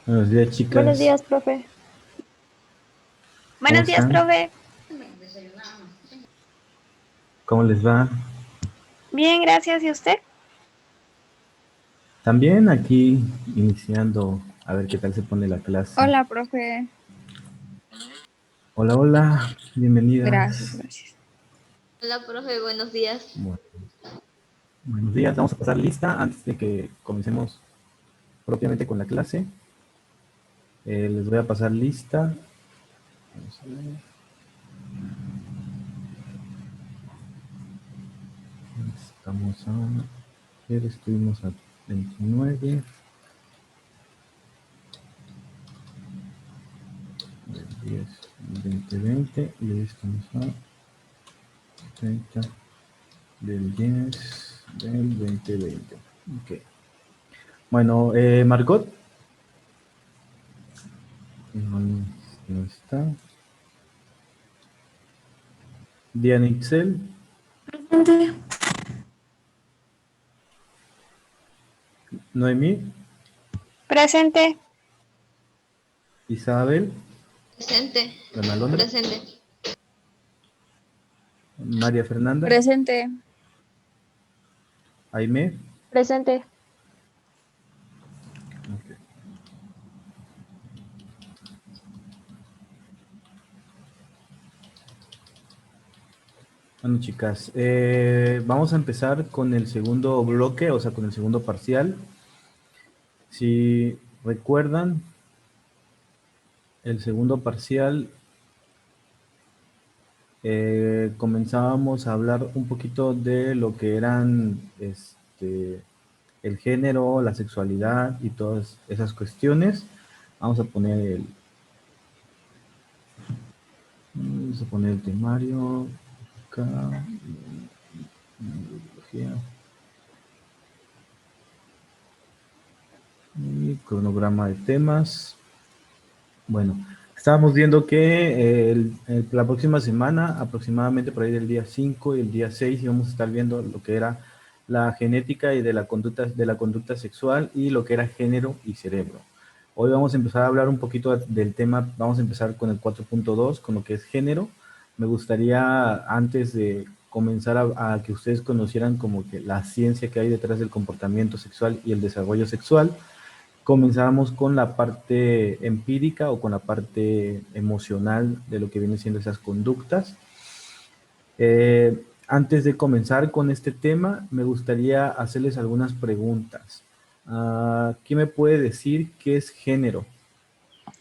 Buenos días, Buenos chicas. días, profe. ¿Cómo Buenos días, están? profe. ¿Cómo les va? Bien, gracias. ¿Y usted? También aquí iniciando a ver qué tal se pone la clase. Hola, profe. Hola, hola, Gracias, bienvenidas. gracias. Hola, profe, buenos días. Bueno, buenos días, vamos a pasar lista antes de que comencemos propiamente con la clase. Les voy a pasar lista. Vamos a ver. Estamos a... Ayer estuvimos a 29, 10, 20, 20 y hoy estamos a 30 del 10 del 2020. Ok. Bueno, Margot, no, no está. Diana Itzel, Presente. Noemí, Presente. Isabel, Presente, Ana Alondra, presente. María Fernanda, Presente. Aimé. Presente. Ok. Bueno, chicas, vamos a empezar con el segundo bloque, o sea, con el segundo parcial. Si recuerdan, el segundo parcial comenzábamos a hablar un poquito de lo que eran el género, la sexualidad y todas esas cuestiones. Vamos a poner el temario acá, biología y cronograma de temas. Bueno, estábamos viendo que la próxima semana, aproximadamente por ahí del día 5 y el día 6, íbamos a estar viendo lo que era la genética y de la conducta sexual y lo que era género y cerebro. Hoy vamos a empezar a hablar un poquito del tema, vamos a empezar con el 4.2, con lo que es género. Me gustaría, antes de comenzar a que ustedes conocieran como que la ciencia que hay detrás del comportamiento sexual y el desarrollo sexual, comenzamos con la parte empírica o con la parte emocional de lo que vienen siendo esas conductas. Antes de comenzar con este tema, me gustaría hacerles algunas preguntas. ¿Quién me puede decir qué es género?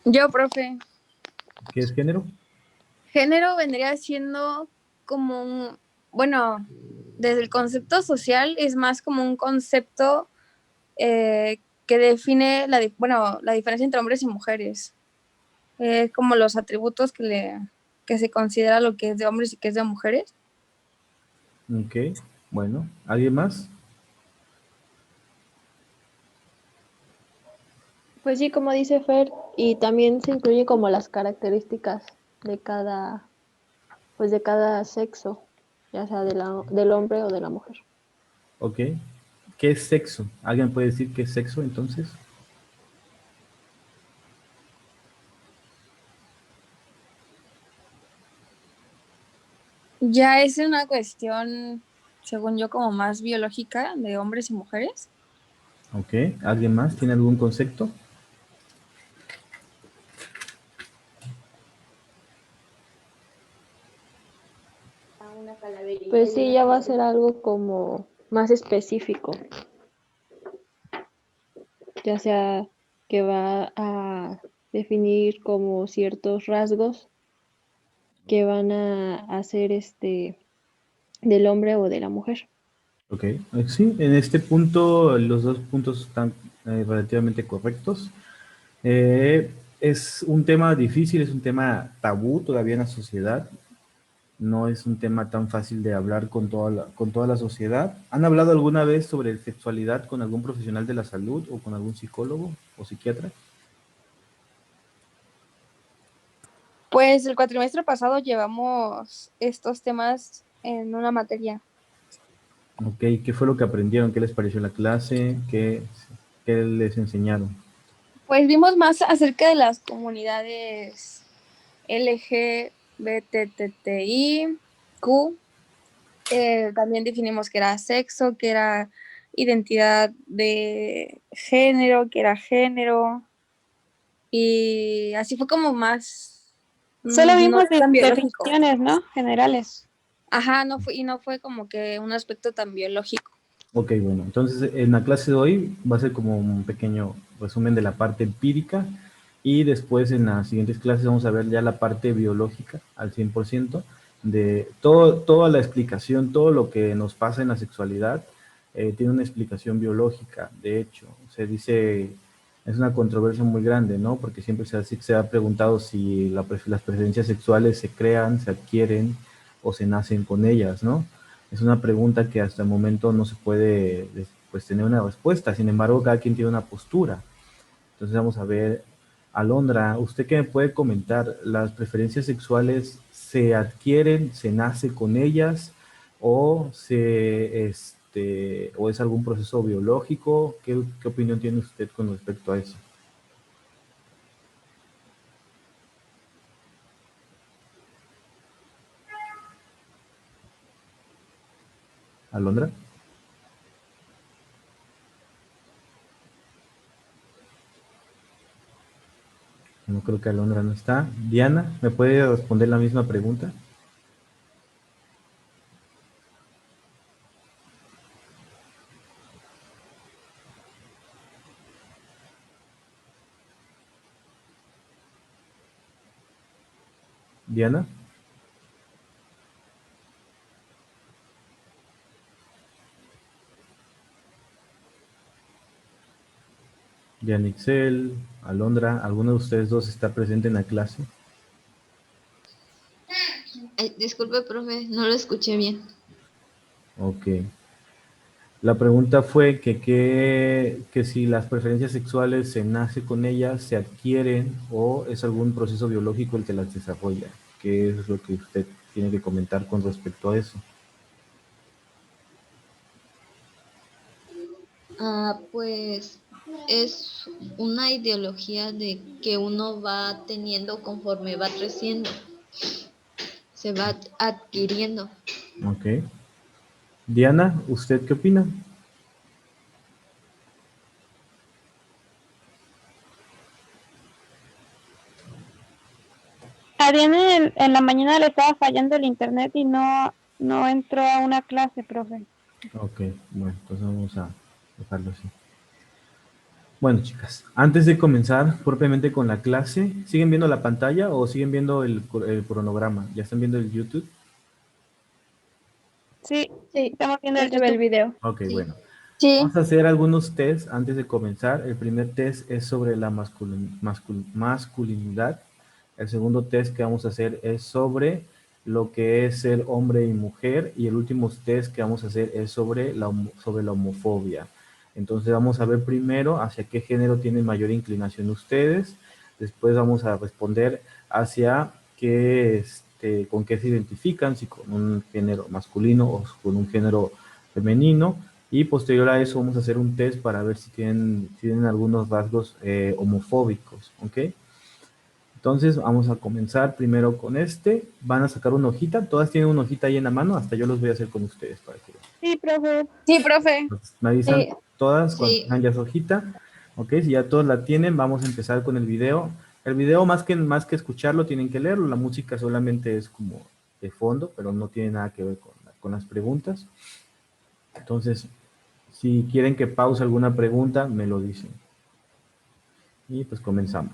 Yo, profe. ¿Qué es género? Género vendría siendo como un, bueno, desde el concepto social es más como un concepto que define bueno, la diferencia entre hombres y mujeres. Como los atributos que se considera lo que es de hombres y que es de mujeres. Ok, bueno, ¿alguien más? Pues sí, como dice Fer, y también se incluye como las características de pues de cada sexo, ya sea del hombre o de la mujer. Ok, ¿qué es sexo? ¿Alguien puede decir qué es sexo entonces? Ya es una cuestión, según yo, como más biológica de hombres y mujeres. Ok, ¿alguien más tiene algún concepto? Pues sí, ya va a ser algo como más específico, ya sea que va a definir como ciertos rasgos que van a hacer del hombre o de la mujer. Ok, sí, en este punto los dos puntos están relativamente correctos. Es un tema difícil, es un tema tabú todavía en la sociedad. No es un tema tan fácil de hablar con toda la sociedad. ¿Han hablado alguna vez sobre sexualidad con algún profesional de la salud o con algún psicólogo o psiquiatra? Pues el cuatrimestre pasado llevamos estos temas en una materia. Ok, ¿qué fue lo que aprendieron? ¿Qué les pareció la clase? ¿Qué les enseñaron? Pues vimos más acerca de las comunidades LGBTTIQ. También definimos que era sexo, que era identidad de género, que era género. Y así fue como más, Solo no vimos tan biológico. definiciones, ¿no? Generales. Ajá, no fue como que un aspecto tan biológico. Ok, bueno, entonces en la clase de hoy va a ser como un pequeño resumen de la parte empírica y después en las siguientes clases vamos a ver ya la parte biológica al 100% de toda la explicación, todo lo que nos pasa en la sexualidad tiene una explicación biológica. De hecho, se dice, es una controversia muy grande, ¿no? Porque siempre se ha preguntado si las preferencias sexuales se crean, se adquieren o se nacen con ellas, ¿no? Es una pregunta que hasta el momento no se puede pues, tener una respuesta. Sin embargo, cada quien tiene una postura. Entonces vamos a ver, Alondra, ¿usted qué me puede comentar? ¿Las preferencias sexuales se adquieren, se nace con ellas o o es algún proceso biológico? ¿Qué opinión tiene usted con respecto a eso? Alondra. No creo que Alondra no está. Diana, ¿me puede responder la misma pregunta? Diana. Yanixel, Alondra, ¿alguno de ustedes dos está presente en la clase? Disculpe, profe, no lo escuché bien. Ok. La pregunta fue que si las preferencias sexuales se nace con ellas, se adquieren o es algún proceso biológico el que las desarrolla. ¿Qué es lo que usted tiene que comentar con respecto a eso? Pues es una ideología de que uno va teniendo conforme va creciendo, se va adquiriendo. Ok. Diana, ¿usted qué opina? A Diana en la mañana le estaba fallando el internet y no entró a una clase, profe. Ok, bueno, entonces vamos a dejarlo así. Bueno, chicas, antes de comenzar propiamente con la clase, ¿siguen viendo la pantalla o siguen viendo el cronograma? ¿Ya están viendo el YouTube? Sí, Sí, estamos viendo ya el se ve el YouTube. video. Ok, Sí. bueno. Sí. Vamos a hacer algunos tests antes de comenzar. El primer test es sobre la masculinidad. El segundo test que vamos a hacer es sobre lo que es ser hombre y mujer. Y el último test que vamos a hacer es sobre sobre la homofobia. Entonces vamos a ver primero hacia qué género tienen mayor inclinación ustedes. Después vamos a responder hacia con qué se identifican, si con un género masculino o con un género femenino. Y posterior a eso vamos a hacer un test para ver si tienen algunos rasgos homofóbicos, ¿ok? Entonces vamos a comenzar primero con este. Van a sacar una hojita, todas tienen una hojita ahí en la mano, hasta yo los voy a hacer con ustedes para que Sí, profe. Sí, profe. me avisan Sí. todas cuando Sí. tengan ya su hojita, ¿ok? Si ya todos la tienen, vamos a empezar con el video. El video más que escucharlo tienen que leerlo, la música solamente es como de fondo, pero no tiene nada que ver con las preguntas. Entonces, si quieren que pause alguna pregunta, me lo dicen. Y pues comenzamos.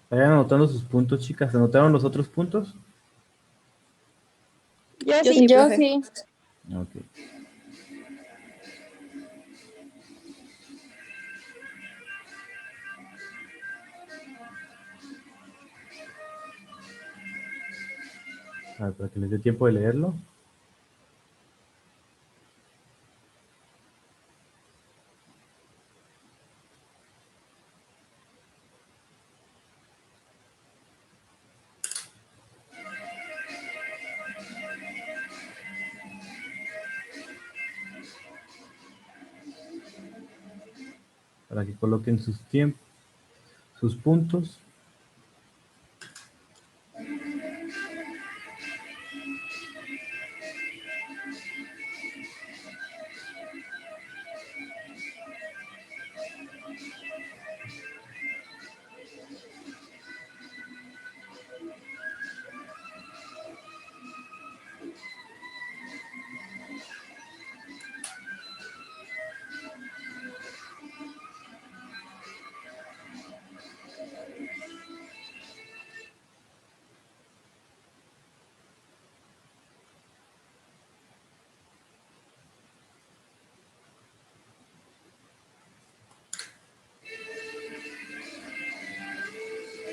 Vayan anotando sus puntos, chicas. ¿Anotaron los otros puntos? sí, Yo profe. sí. Ok. A ver, para que les dé tiempo de leerlo. Para que coloquen sus tiempos, sus puntos.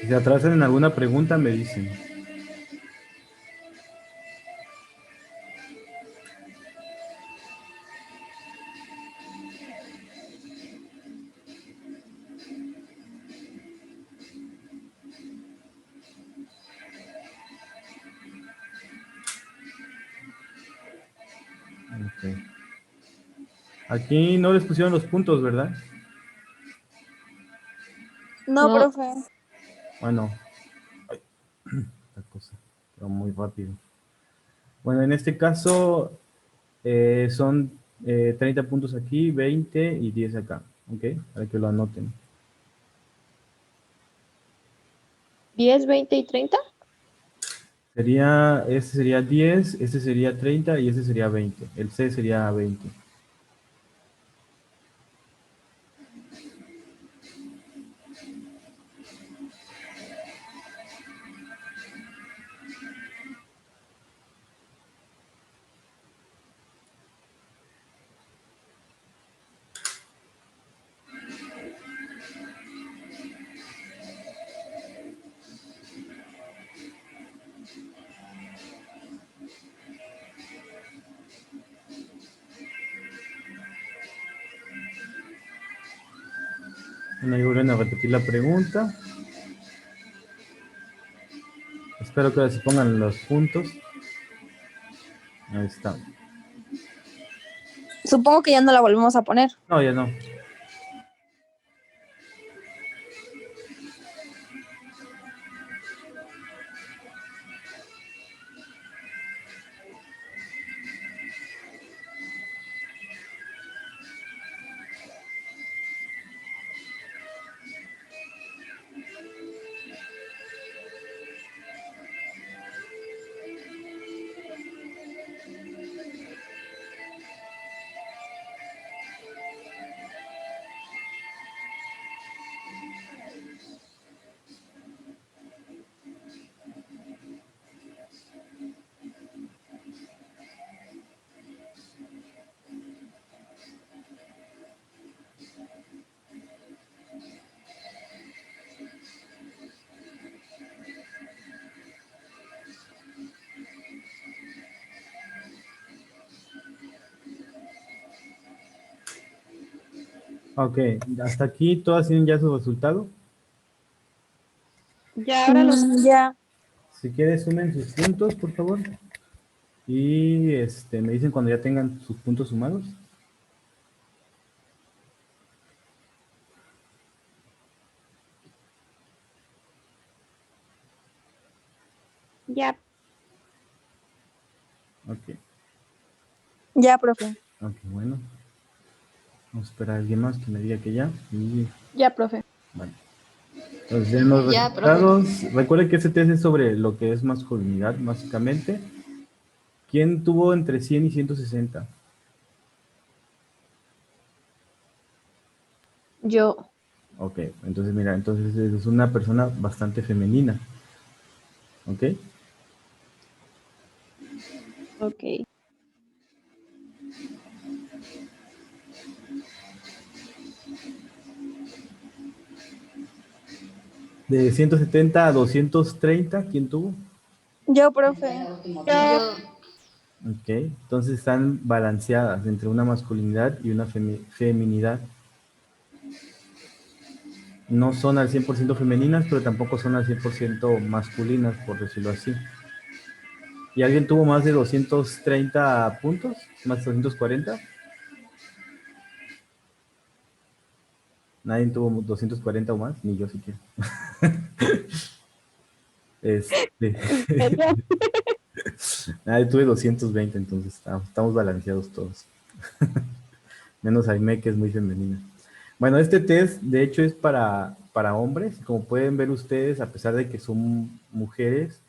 Si se atrasan en alguna pregunta, me dicen. Ok. Aquí no les pusieron los puntos, ¿verdad? No, No, profe. Bueno, ay, esta cosa, pero muy rápido. Bueno, en este caso son 30 puntos aquí, 20 y 10 acá, ¿ok? Para que lo anoten. 10, 20 y 30. Este sería 10, este sería 30 y este sería 20. El C sería 20. Bueno, ahí vuelven a repetir la pregunta. Espero que ahora se pongan los puntos. Ahí está. Supongo que ya no la volvemos a poner. No, ya no. Ok, hasta aquí todas tienen ya su resultado. Ya, ahora los. Ya. Si quieres, sumen sus puntos, por favor. Y me dicen cuando ya tengan sus puntos sumados. Ya. Ok, Ya, profe. ok, bueno. Vamos a esperar a alguien más que me diga que ya. Y Ya, profe. bueno. Entonces, den los Ya, profe. resultados. Recuerden que este test es sobre lo que es masculinidad, básicamente. ¿Quién tuvo entre 100 y 160? Yo. Ok, entonces mira, entonces es una persona bastante femenina. ¿Ok? Ok. De 170 a 230, ¿quién tuvo? Yo, profe. Yo, Ok, entonces están balanceadas entre una masculinidad y una feminidad. No son al 100% femeninas, pero tampoco son al 100% masculinas, por decirlo así. ¿Y alguien tuvo más de 230 puntos? ¿Más de 240? Nadie tuvo 240 o más, ni yo siquiera. Este, nadie tuve 220, entonces estamos balanceados todos. Menos Aime, que es muy femenina. Bueno, este test de hecho es para hombres. Como pueden ver ustedes, a pesar de que son mujeres,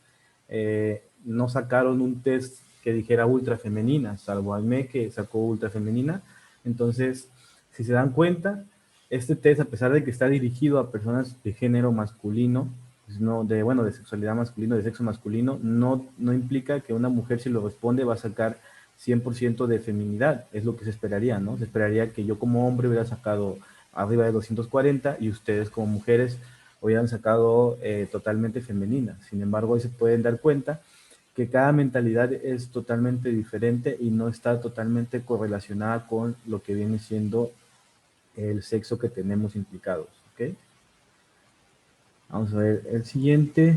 no sacaron un test que dijera ultra femenina, salvo Aime, que sacó ultra femenina. Entonces, si se dan cuenta, este test, a pesar de que está dirigido a personas de género masculino, pues no, de sexualidad masculino, de sexo masculino, no implica que una mujer, si lo responde, va a sacar 100% de feminidad. Es lo que se esperaría, ¿no? Se esperaría que yo como hombre hubiera sacado arriba de 240 y ustedes como mujeres hubieran sacado totalmente femenina. Sin embargo, hoy se pueden dar cuenta que cada mentalidad es totalmente diferente y no está totalmente correlacionada con lo que viene siendo el sexo que tenemos implicados, ¿ok? Vamos a ver el siguiente.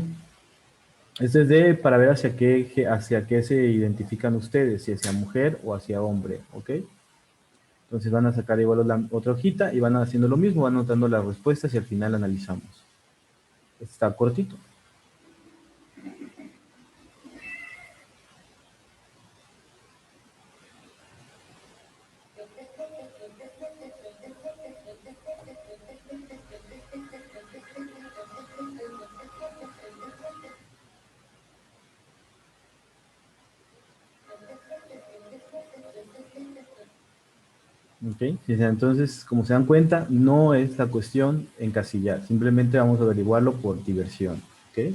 Este es para ver hacia qué se identifican ustedes, si hacia mujer o hacia hombre, ¿ok? Entonces van a sacar igual otra hojita y van haciendo lo mismo, van anotando las respuestas y al final analizamos. Está cortito. ¿Ok? Entonces, como se dan cuenta, no es la cuestión encasillar, simplemente vamos a averiguarlo por diversión, ¿ok?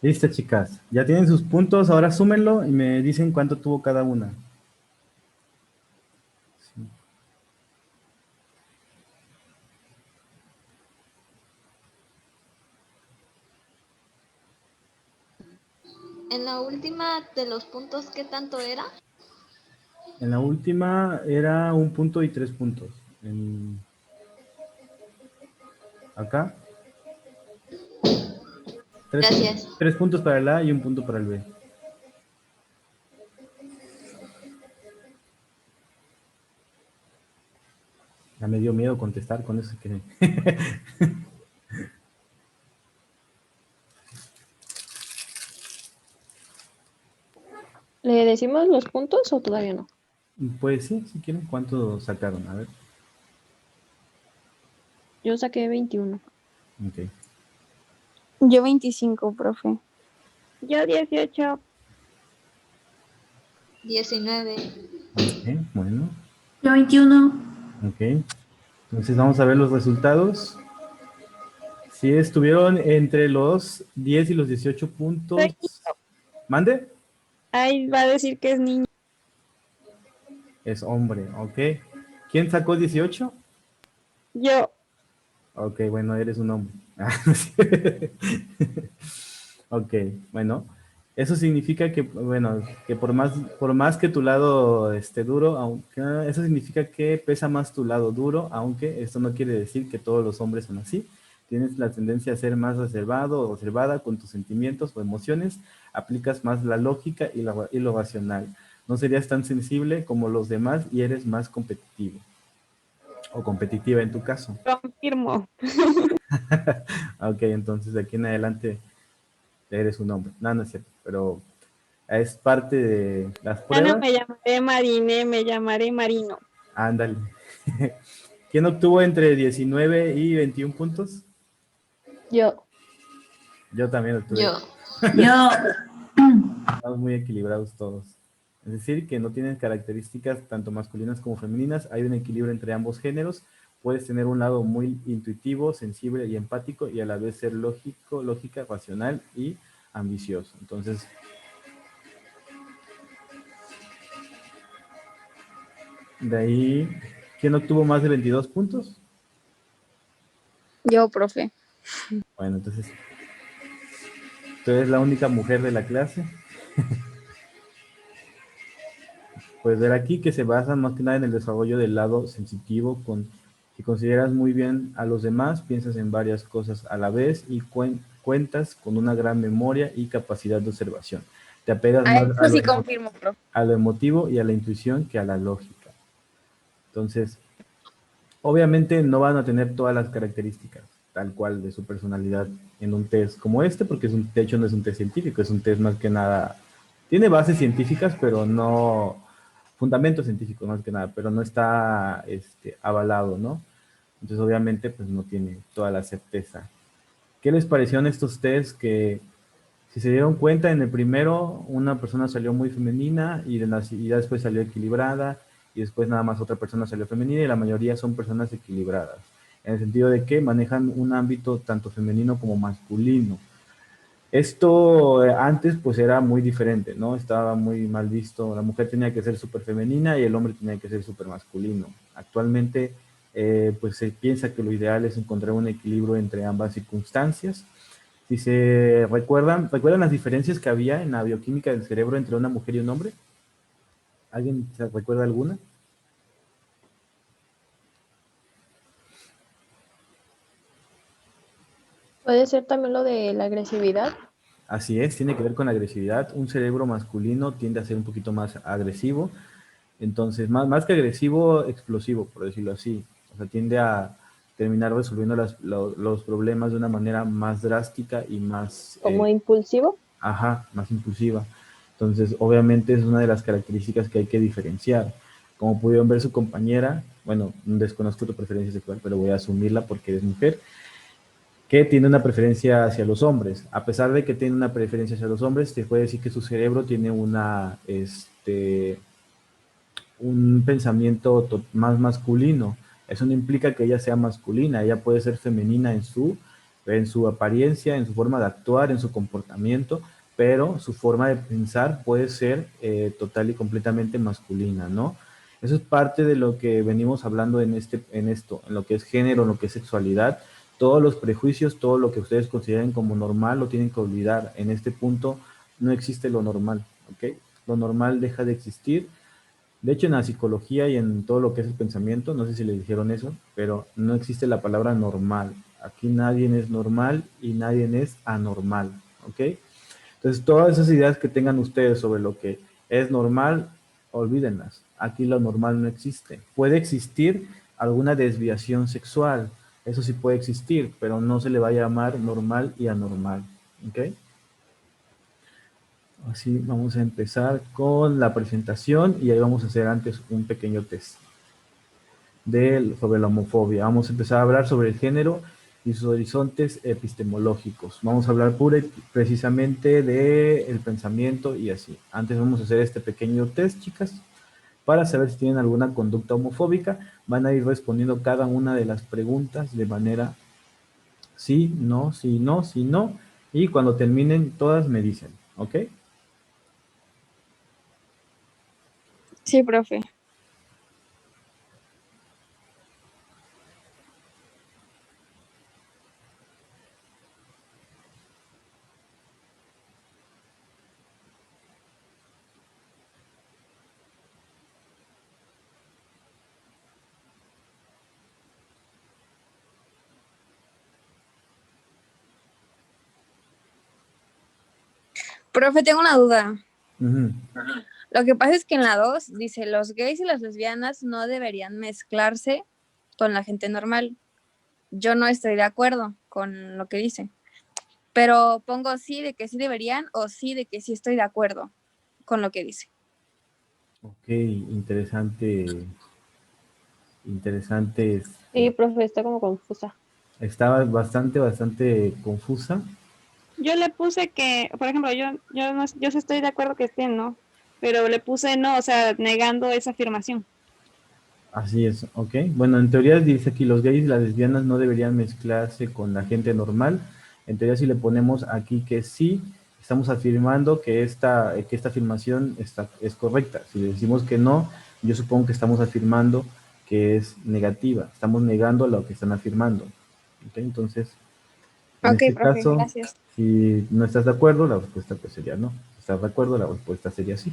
Listo, chicas. Ya tienen sus puntos, ahora súmenlo y me dicen cuánto tuvo cada una. Sí. En la última de los puntos, ¿qué tanto era? En la última era 1 punto y 3 puntos. Acá, Gracias. 3 puntos para el A y 1 punto para el B. Ya me dio miedo contestar con eso que... ¿Le decimos los puntos o todavía no? Pues sí, si quieren, ¿cuánto sacaron? A ver. Yo saqué 21. Ok. Yo 25, profe. Yo 18. 19. Ok, bueno. Yo 21. Ok. Entonces vamos a ver los resultados. Si estuvieron entre los 10 y los 18 puntos. ¿Mande? Ay, va a decir que es niño. Es hombre, ok. ¿Quién sacó 18? Yo. Ok, bueno, eres un hombre. Ok, bueno. Eso significa que, bueno, que por más que tu lado esté duro, aunque, eso significa que pesa más tu lado duro, aunque esto no quiere decir que todos los hombres son así. Tienes la tendencia a ser más reservado o reservada con tus sentimientos o emociones, aplicas más la lógica y lo racional. No serías tan sensible como los demás y eres más competitivo. O competitiva en tu caso. Confirmo. Ok, entonces de aquí en adelante eres un hombre. No, no es cierto, pero es parte de las Ya no pruebas. me llamaré Marine, me llamaré Marino. Ándale. ¿Quién obtuvo entre 19 y 21 puntos? Yo. Yo también obtuve. Yo. Yo. Estamos muy equilibrados todos. Es decir, que no tienen características tanto masculinas como femeninas. Hay un equilibrio entre ambos géneros. Puedes tener un lado muy intuitivo, sensible y empático y a la vez ser lógico, lógica, racional y ambicioso. Entonces, de ahí, ¿quién obtuvo más de 22 puntos? Yo, profe. Bueno, entonces, tú eres la única mujer de la clase. Puedes ver aquí que se basa más que nada en el desarrollo del lado sensitivo. Si consideras muy bien a los demás, piensas en varias cosas a la vez y cuentas con una gran memoria y capacidad de observación. Te apegas A más eso sí confirmo, profe. a lo emotivo y a la intuición que a la lógica. Entonces, obviamente no van a tener todas las características tal cual de su personalidad en un test como este, porque de hecho no es un test científico, es un test más que nada, tiene bases científicas, pero no, fundamentos científicos más que nada, pero no está avalado, ¿no? Entonces obviamente pues no tiene toda la certeza. ¿Qué les parecieron estos tests que, si se dieron cuenta, en el primero una persona salió muy femenina y ya después salió equilibrada y después nada más otra persona salió femenina y la mayoría son personas equilibradas, en el sentido de que manejan un ámbito tanto femenino como masculino? Esto antes pues era muy diferente, ¿no? Estaba muy mal visto, la mujer tenía que ser súper femenina y el hombre tenía que ser súper masculino. Actualmente pues se piensa que lo ideal es encontrar un equilibrio entre ambas circunstancias. Si se ¿recuerdan las diferencias que había en la bioquímica del cerebro entre una mujer y un hombre? ¿Alguien se recuerda alguna? Puede ser también lo de la agresividad. Así es, tiene que ver con la agresividad. Un cerebro masculino tiende a ser un poquito más agresivo, entonces más que agresivo, explosivo, por decirlo así. O sea, tiende a terminar resolviendo los problemas de una manera más drástica y más, Como impulsivo. más impulsiva. Entonces, obviamente es una de las características que hay que diferenciar. Como pudieron ver su compañera, bueno, desconozco tu preferencia sexual, pero voy a asumirla porque eres mujer, que tiene una preferencia hacia los hombres. A pesar de que tiene una preferencia hacia los hombres, te puede decir que su cerebro tiene un pensamiento más masculino. Eso no implica que ella sea masculina, ella puede ser femenina en su en su apariencia, en su forma de actuar, en su comportamiento, pero su forma de pensar puede ser total y completamente masculina, ¿no? Eso es parte de lo que venimos hablando en lo que es género, en lo que es sexualidad. Todos los prejuicios, todo lo que ustedes consideren como normal, lo tienen que olvidar. En este punto no existe lo normal, ¿ok? Lo normal deja de existir. De hecho, en la psicología y en todo lo que es el pensamiento, no sé si le dijeron eso, pero no existe la palabra normal. Aquí nadie es normal y nadie es anormal, ¿ok? Entonces, todas esas ideas que tengan ustedes sobre lo que es normal, olvídenlas. Aquí lo normal no existe. Puede existir alguna desviación sexual, eso sí puede existir, pero no se le va a llamar normal y anormal, ¿ok? Así vamos a empezar con la presentación y ahí vamos a hacer antes un pequeño test sobre la homofobia. Vamos a empezar a hablar sobre el género y sus horizontes epistemológicos. Vamos a hablar precisamente del pensamiento y así. Antes vamos a hacer este pequeño test, chicas, para saber si tienen alguna conducta homofóbica. Van a ir respondiendo cada una de las preguntas de manera sí, no, sí, no, sí, no. Y cuando terminen todas me dicen, ¿ok? Sí, profe. Profe, tengo una duda. Ujú. Lo que pasa es que en la 2 dice, los gays y las lesbianas no deberían mezclarse con la gente normal. Yo no estoy de acuerdo con lo que dice, pero pongo sí de que sí deberían o sí de que sí estoy de acuerdo con lo que dice. Ok, interesante, interesante. Sí, profe, está como confusa. Estaba bastante confusa. Yo le puse que, por ejemplo, yo sí estoy de acuerdo que estén, ¿no? Pero le puse no, o sea, negando esa afirmación. Así es, ok. Bueno, en teoría dice aquí los gays y las lesbianas no deberían mezclarse con la gente normal. En teoría si le ponemos aquí que sí, estamos afirmando que esta afirmación es correcta. Si le decimos que no, yo supongo que estamos afirmando que es negativa. Estamos negando lo que están afirmando. ¿Ok? Entonces, en Ok, este profe, caso, gracias. si no estás de acuerdo, la respuesta pues sería no. Si estás de acuerdo, la respuesta sería sí.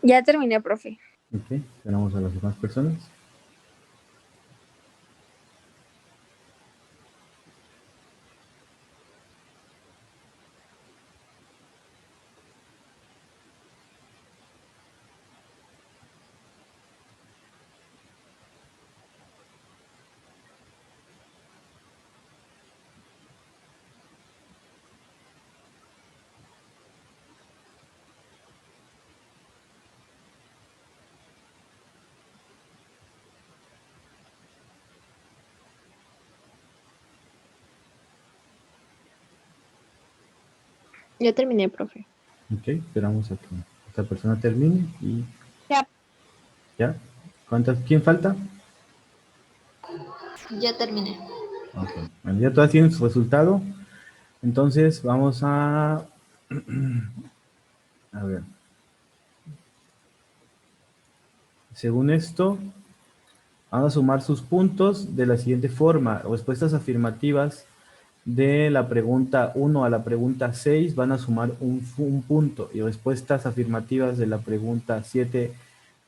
Ya terminé, profe. Ok, esperamos a las demás personas. Ya terminé, profe. Ok, esperamos a que esta persona termine y Ya. ya. ¿Quién falta? Ya terminé. Ok, bueno, ya todas tienen su resultado. Entonces vamos a A ver. Según esto, van a sumar sus puntos de la siguiente forma. Respuestas afirmativas de la pregunta 1 a la pregunta 6 van a sumar un punto. Y respuestas afirmativas de la pregunta 7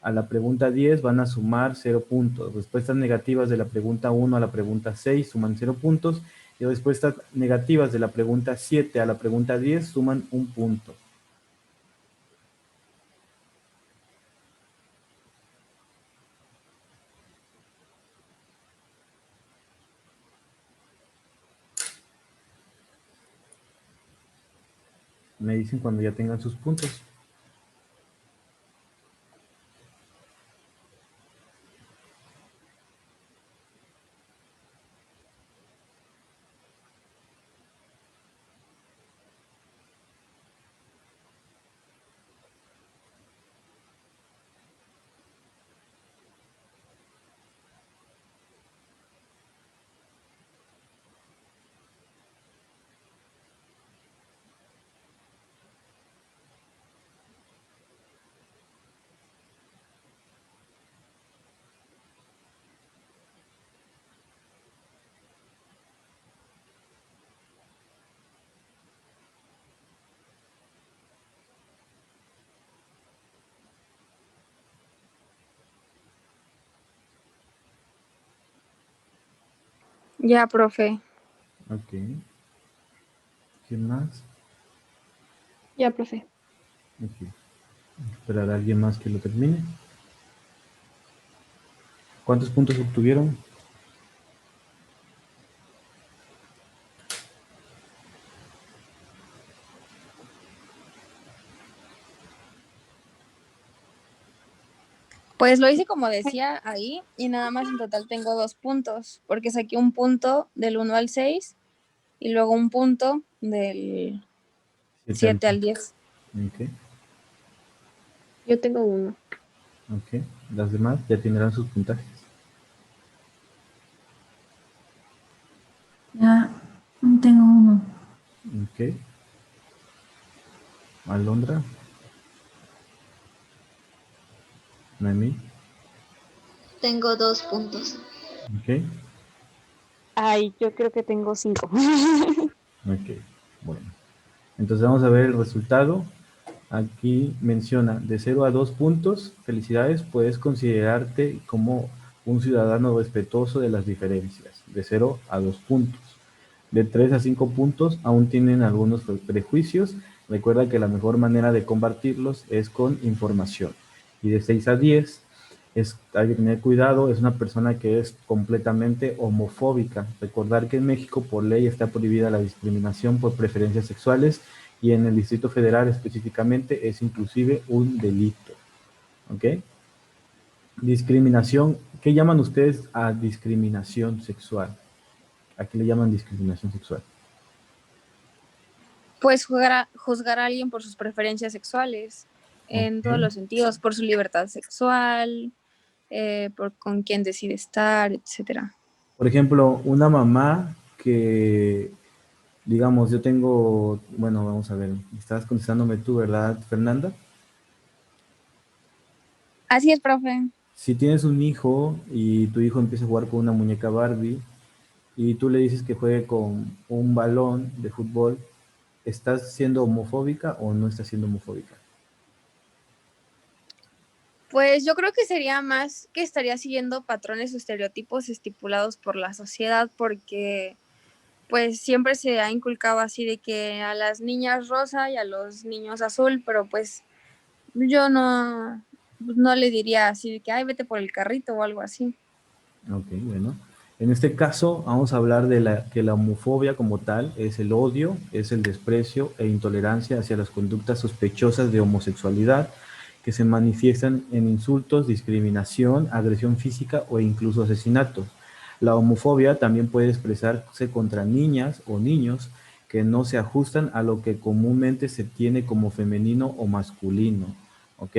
a la pregunta 10 van a sumar 0 puntos. Respuestas negativas de la pregunta 1 a la pregunta 6 suman 0 puntos. Y respuestas negativas de la pregunta 7 a la pregunta 10 suman un punto. Me dicen cuando ya tengan sus puntos. Ya, profe. Ok. ¿Quién más? Ya, profe. Ok. Esperar a alguien más que lo termine. ¿Cuántos puntos obtuvieron? Pues lo hice como decía ahí y nada más en total tengo 2 puntos, porque saqué un punto del 1 al 6 y luego un punto del 7 al 10. Ok. Yo tengo uno. Ok. Las demás ya tendrán sus puntajes. Ya tengo uno. Ok. Alondra. Noemí. Tengo 2 puntos. Ok. Ay, yo creo que tengo 5. Ok. Bueno. Entonces vamos a ver el resultado. Aquí menciona de 0 a 2 puntos. Felicidades, puedes considerarte como un ciudadano respetuoso de las diferencias. De 0 a 2 puntos. De 3 a 5 puntos aún tienen algunos prejuicios. Recuerda que la mejor manera de combatirlos es con información. Y de 6 a 10 hay que tener cuidado, es una persona que es completamente homofóbica. Recordar que en México por ley está prohibida la discriminación por preferencias sexuales y en el Distrito Federal específicamente es inclusive un delito. ¿Ok? Discriminación, ¿qué llaman ustedes a discriminación sexual? ¿A qué le llaman discriminación sexual? Pues juzgar a alguien por sus preferencias sexuales, en todos Ok. los sentidos, por su libertad sexual, por con quién decide estar, etcétera. Por ejemplo, una mamá que, digamos, yo tengo, bueno, vamos a ver, estabas contestándome tú, ¿verdad, Fernanda? Así es, profe. Si tienes un hijo y tu hijo empieza a jugar con una muñeca Barbie y tú le dices que juegue con un balón de fútbol, ¿estás siendo homofóbica o no estás siendo homofóbica? Pues yo creo que sería más que estaría siguiendo patrones o estereotipos estipulados por la sociedad, porque pues siempre se ha inculcado así de que a las niñas rosa y a los niños azul, pero pues yo no le diría así de que, ay, vete por el carrito o algo así. Ok, bueno. En este caso vamos a hablar de que la homofobia como tal es el odio, es el desprecio e intolerancia hacia las conductas sospechosas de homosexualidad que se manifiestan en insultos, discriminación, agresión física o incluso asesinatos. La homofobia también puede expresarse contra niñas o niños que no se ajustan a lo que comúnmente se tiene como femenino o masculino. ¿Ok?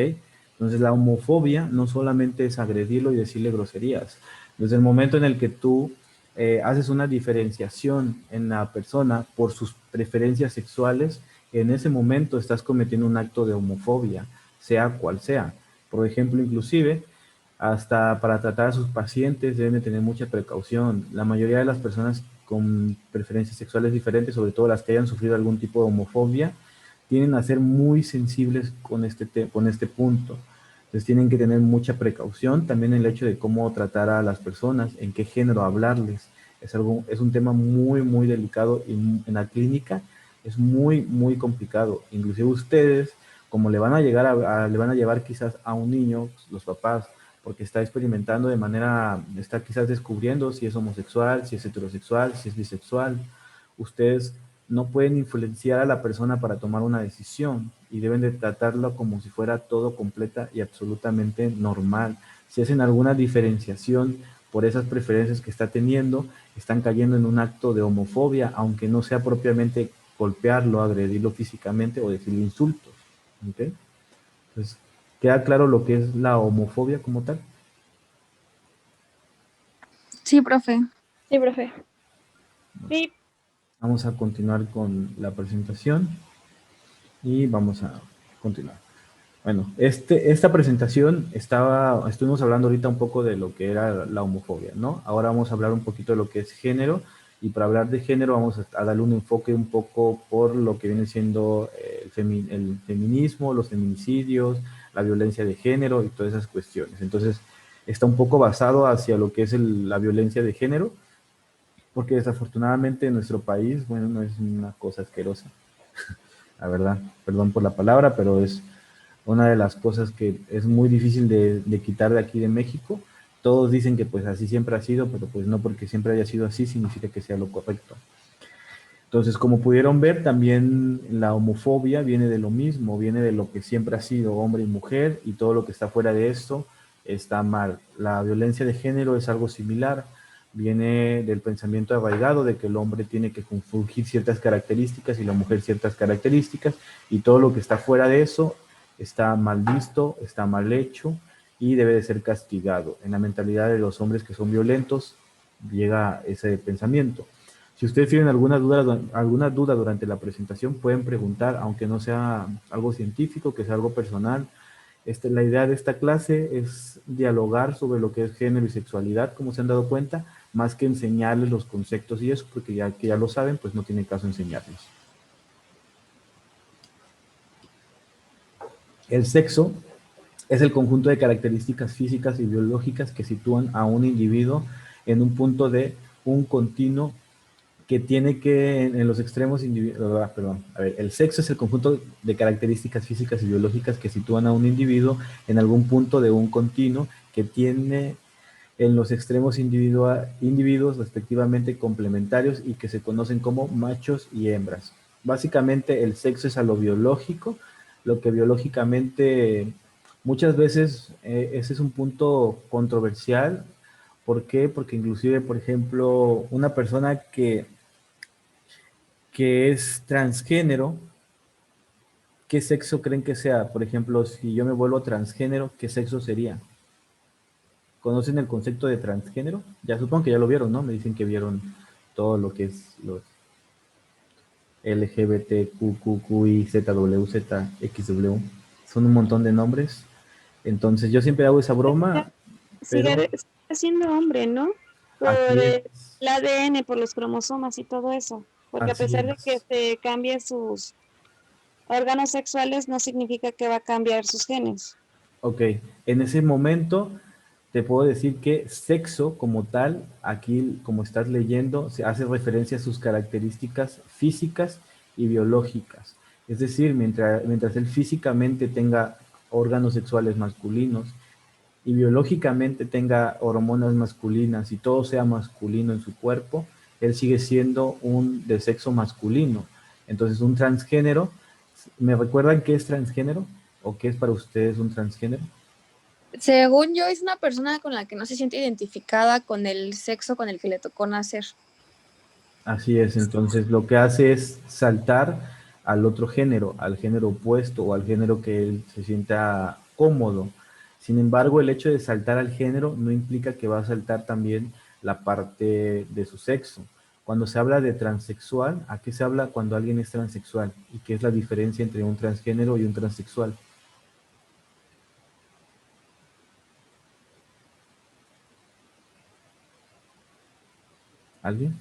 Entonces la homofobia no solamente es agredirlo y decirle groserías. Desde el momento en el que tú haces una diferenciación en la persona por sus preferencias sexuales, en ese momento estás cometiendo un acto de homofobia, sea cual sea. Por ejemplo, inclusive, hasta para tratar a sus pacientes deben de tener mucha precaución. La mayoría de las personas con preferencias sexuales diferentes, sobre todo las que hayan sufrido algún tipo de homofobia, tienden a ser muy sensibles con este punto. Entonces tienen que tener mucha precaución también en el hecho de cómo tratar a las personas, en qué género hablarles. Es un tema muy, muy delicado y en la clínica es muy, muy complicado. Inclusive ustedes, como le van a le van a llevar quizás a un niño, los papás, porque está experimentando de manera, está quizás descubriendo si es homosexual, si es heterosexual, si es bisexual. Ustedes no pueden influenciar a la persona para tomar una decisión y deben de tratarlo como si fuera todo completa y absolutamente normal. Si hacen alguna diferenciación por esas preferencias que está teniendo, están cayendo en un acto de homofobia, aunque no sea propiamente golpearlo, agredirlo físicamente o decirle insultos. ¿Okay? Entonces, ¿queda claro lo que es la homofobia como tal? Sí, profe. Sí, profe. Sí, Vamos a continuar con la presentación y vamos a continuar. Bueno, esta presentación estuvimos hablando ahorita un poco de lo que era la homofobia, ¿no? Ahora vamos a hablar un poquito de lo que es género, y para hablar de género vamos a darle un enfoque un poco por lo que viene siendo el feminismo, los feminicidios, la violencia de género y todas esas cuestiones. Entonces, está un poco basado hacia lo que es la violencia de género, porque desafortunadamente en nuestro país, bueno, no es una cosa asquerosa, la verdad, perdón por la palabra, pero es una de las cosas que es muy difícil de quitar de aquí de México. Todos dicen que pues así siempre ha sido, pero pues no porque siempre haya sido así significa que sea lo correcto. Entonces, como pudieron ver, también la homofobia viene de lo mismo, viene de lo que siempre ha sido hombre y mujer, y todo lo que está fuera de esto está mal. La violencia de género es algo similar, viene del pensamiento arraigado de que el hombre tiene que confugir ciertas características y la mujer ciertas características, y todo lo que está fuera de eso está mal visto, está mal hecho y debe de ser castigado. En la mentalidad de los hombres que son violentos llega ese pensamiento. Si ustedes tienen alguna duda durante la presentación, pueden preguntar, aunque no sea algo científico, que sea algo personal. La idea de esta clase es dialogar sobre lo que es género y sexualidad, como se han dado cuenta, más que enseñarles los conceptos y eso, porque ya que ya lo saben, pues no tiene caso enseñarles. El sexo es el conjunto de características físicas y biológicas que sitúan a un individuo en un punto de un continuo que tiene que en los extremos perdón, a ver, el sexo es el conjunto de características físicas y biológicas que sitúan a un individuo en algún punto de un continuo que tiene en los extremos individuos respectivamente complementarios y que se conocen como machos y hembras. Básicamente el sexo es a lo biológico, lo que biológicamente muchas veces ese es un punto controversial. ¿Por qué? Porque inclusive, por ejemplo, una persona que es transgénero, ¿qué sexo creen que sea? Por ejemplo, si yo me vuelvo transgénero, ¿qué sexo sería? ¿Conocen el concepto de transgénero? Ya supongo que ya lo vieron, ¿no? Me dicen que vieron todo lo que es los LGBTQQI, ZWZ, XW. Son un montón de nombres. Entonces yo siempre hago esa broma, pero sigue siendo hombre, ¿no? Por así el es. ADN, por los cromosomas y todo eso. Porque a Así pesar de que es. se cambie sus órganos sexuales, no significa que va a cambiar sus genes. Ok, en ese momento te puedo decir que sexo como tal, aquí como estás leyendo, se hace referencia a sus características físicas y biológicas. Es decir, mientras él físicamente tenga órganos sexuales masculinos y biológicamente tenga hormonas masculinas y todo sea masculino en su cuerpo, él sigue siendo un de sexo masculino. Entonces, un transgénero, ¿me recuerdan qué es transgénero? ¿O qué es para ustedes un transgénero? Según yo, es una persona con la que no se siente identificada con el sexo con el que le tocó nacer. Así es, entonces lo que hace es saltar al otro género, al género opuesto o al género que él se sienta cómodo. Sin embargo, el hecho de saltar al género no implica que va a saltar también la parte de su sexo. Cuando se habla de transexual, ¿a qué se habla cuando alguien es transexual? ¿Y qué es la diferencia entre un transgénero y un transexual? ¿Alguien?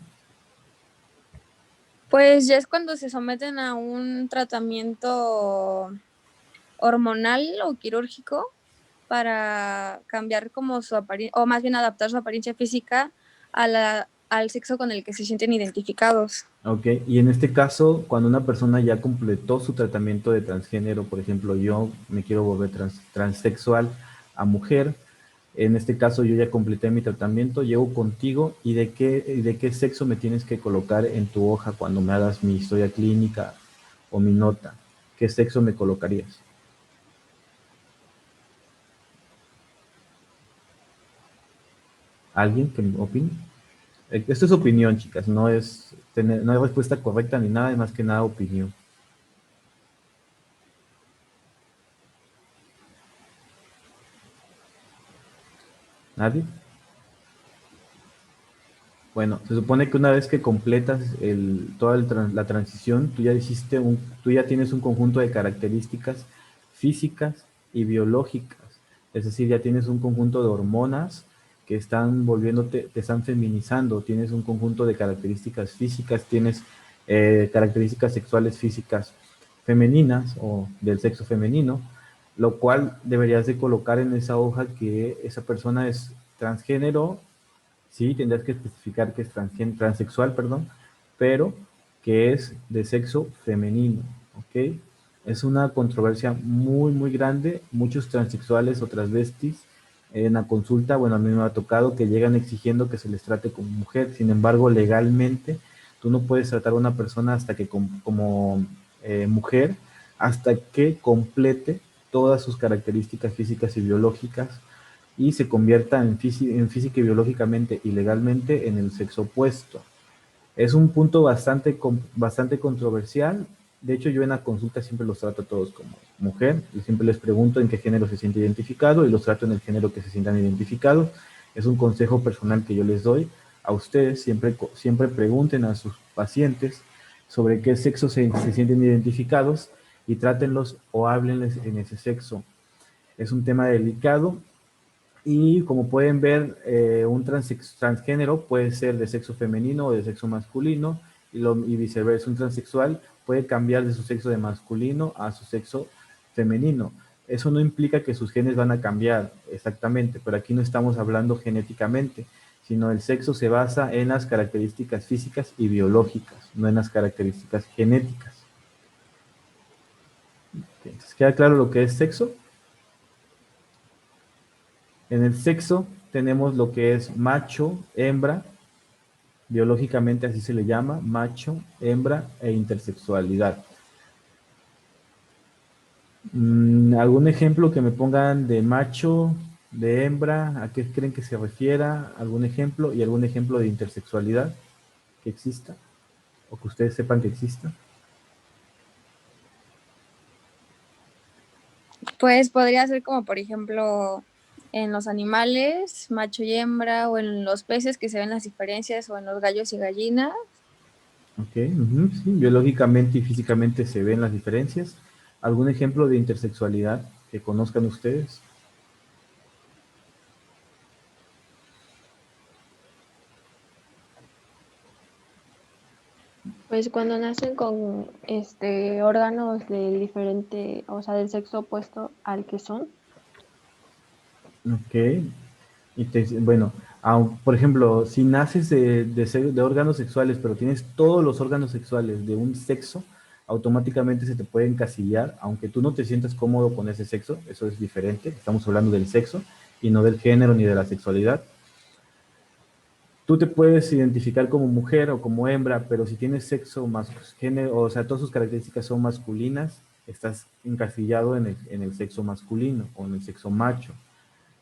Pues ya es cuando se someten a un tratamiento hormonal o quirúrgico para cambiar como su apariencia, o más bien adaptar su apariencia física al sexo con el que se sienten identificados. Ok, y en este caso, cuando una persona ya completó su tratamiento de transgénero, por ejemplo, yo me quiero volver transexual a mujer, en este caso yo ya completé mi tratamiento, llego contigo y de qué sexo me tienes que colocar en tu hoja cuando me hagas mi historia clínica o mi nota. ¿Qué sexo me colocarías? ¿Alguien que me opine? Esto es opinión, chicas, no hay respuesta correcta ni nada, es más que nada opinión. ¿Nadie? Bueno, se supone que una vez que completas la transición, tú ya tienes un conjunto de características físicas y biológicas. Es decir, ya tienes un conjunto de hormonas que están te están feminizando. Tienes un conjunto de características físicas, tienes características sexuales físicas femeninas o del sexo femenino, lo cual deberías de colocar en esa hoja que esa persona es transgénero. Sí, tendrás que especificar que es transexual, perdón, pero que es de sexo femenino, ¿ok? Es una controversia muy, muy grande. Muchos transexuales o transvestis en la consulta, bueno, a mí me ha tocado que llegan exigiendo que se les trate como mujer. Sin embargo, legalmente, tú no puedes tratar a una persona hasta que como mujer, hasta que complete todas sus características físicas y biológicas y se convierta en física y biológicamente y legalmente en el sexo opuesto. Es un punto bastante controversial. De hecho, yo en la consulta siempre los trato a todos como mujer. Y siempre les pregunto en qué género se siente identificado y los trato en el género que se sientan identificados. Es un consejo personal que yo les doy a ustedes. Siempre pregunten a sus pacientes sobre qué sexo se sienten identificados y trátenlos o háblenles en ese sexo. Es un tema delicado y como pueden ver, un transgénero puede ser de sexo femenino o de sexo masculino y viceversa. Un transexual puede cambiar de su sexo de masculino a su sexo femenino. Eso no implica que sus genes van a cambiar exactamente, pero aquí no estamos hablando genéticamente, sino el sexo se basa en las características físicas y biológicas, no en las características genéticas. Entonces, ¿queda claro lo que es sexo? En el sexo tenemos lo que es macho, hembra, biológicamente así se le llama, macho, hembra e intersexualidad. ¿Algún ejemplo que me pongan de macho, de hembra? ¿A qué creen que se refiera? ¿Algún ejemplo? ¿Y algún ejemplo de intersexualidad que exista? ¿O que ustedes sepan que exista? Pues podría ser como, por ejemplo, en los animales, macho y hembra, o en los peces que se ven las diferencias, o en los gallos y gallinas. Ok, sí, biológicamente y físicamente se ven las diferencias. ¿Algún ejemplo de intersexualidad que conozcan ustedes? Pues cuando nacen con órganos del diferente, o sea, del sexo opuesto al que son. Ok. Bueno, por ejemplo, si naces de órganos sexuales, pero tienes todos los órganos sexuales de un sexo, automáticamente se te puede encasillar, aunque tú no te sientas cómodo con ese sexo, eso es diferente, estamos hablando del sexo y no del género ni de la sexualidad. Tú te puedes identificar como mujer o como hembra, pero si tienes sexo más género, o sea, todas sus características son masculinas, estás encasillado en el sexo masculino o en el sexo macho.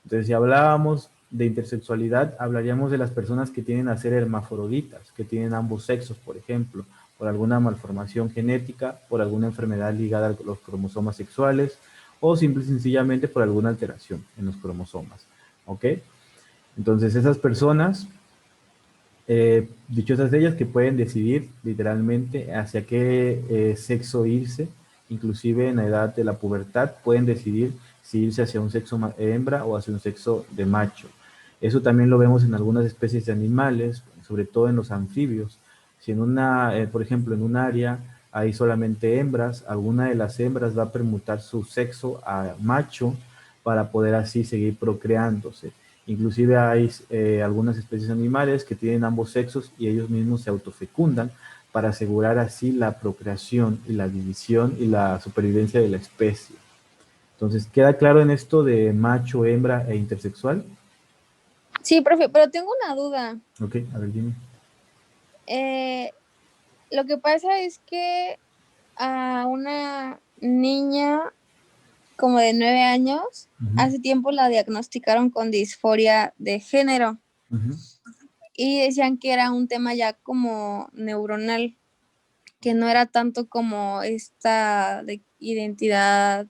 Entonces, si hablábamos de intersexualidad, hablaríamos de las personas que tienen a ser hermafroditas, que tienen ambos sexos, por ejemplo, por alguna malformación genética, por alguna enfermedad ligada a los cromosomas sexuales, o simple y sencillamente por alguna alteración en los cromosomas. ¿Ok? Entonces, esas personas Dichosas de ellas que pueden decidir literalmente hacia qué sexo irse, inclusive en la edad de la pubertad pueden decidir si irse hacia un sexo hembra o hacia un sexo de macho. Eso también lo vemos en algunas especies de animales, sobre todo en los anfibios. Si en una, por ejemplo, en un área hay solamente hembras, alguna de las hembras va a permutar su sexo a macho para poder así seguir procreándose. Inclusive hay algunas especies animales que tienen ambos sexos y ellos mismos se autofecundan para asegurar así la procreación y la división y la supervivencia de la especie. Entonces, ¿queda claro en esto de macho, hembra e intersexual? Sí, profe, pero tengo una duda. Ok, a ver, dime. Lo que pasa es que a una niña como de 9 años, Ujú, hace tiempo la diagnosticaron con disforia de género ujú. y decían que era un tema ya como neuronal, que no era tanto como esta de identidad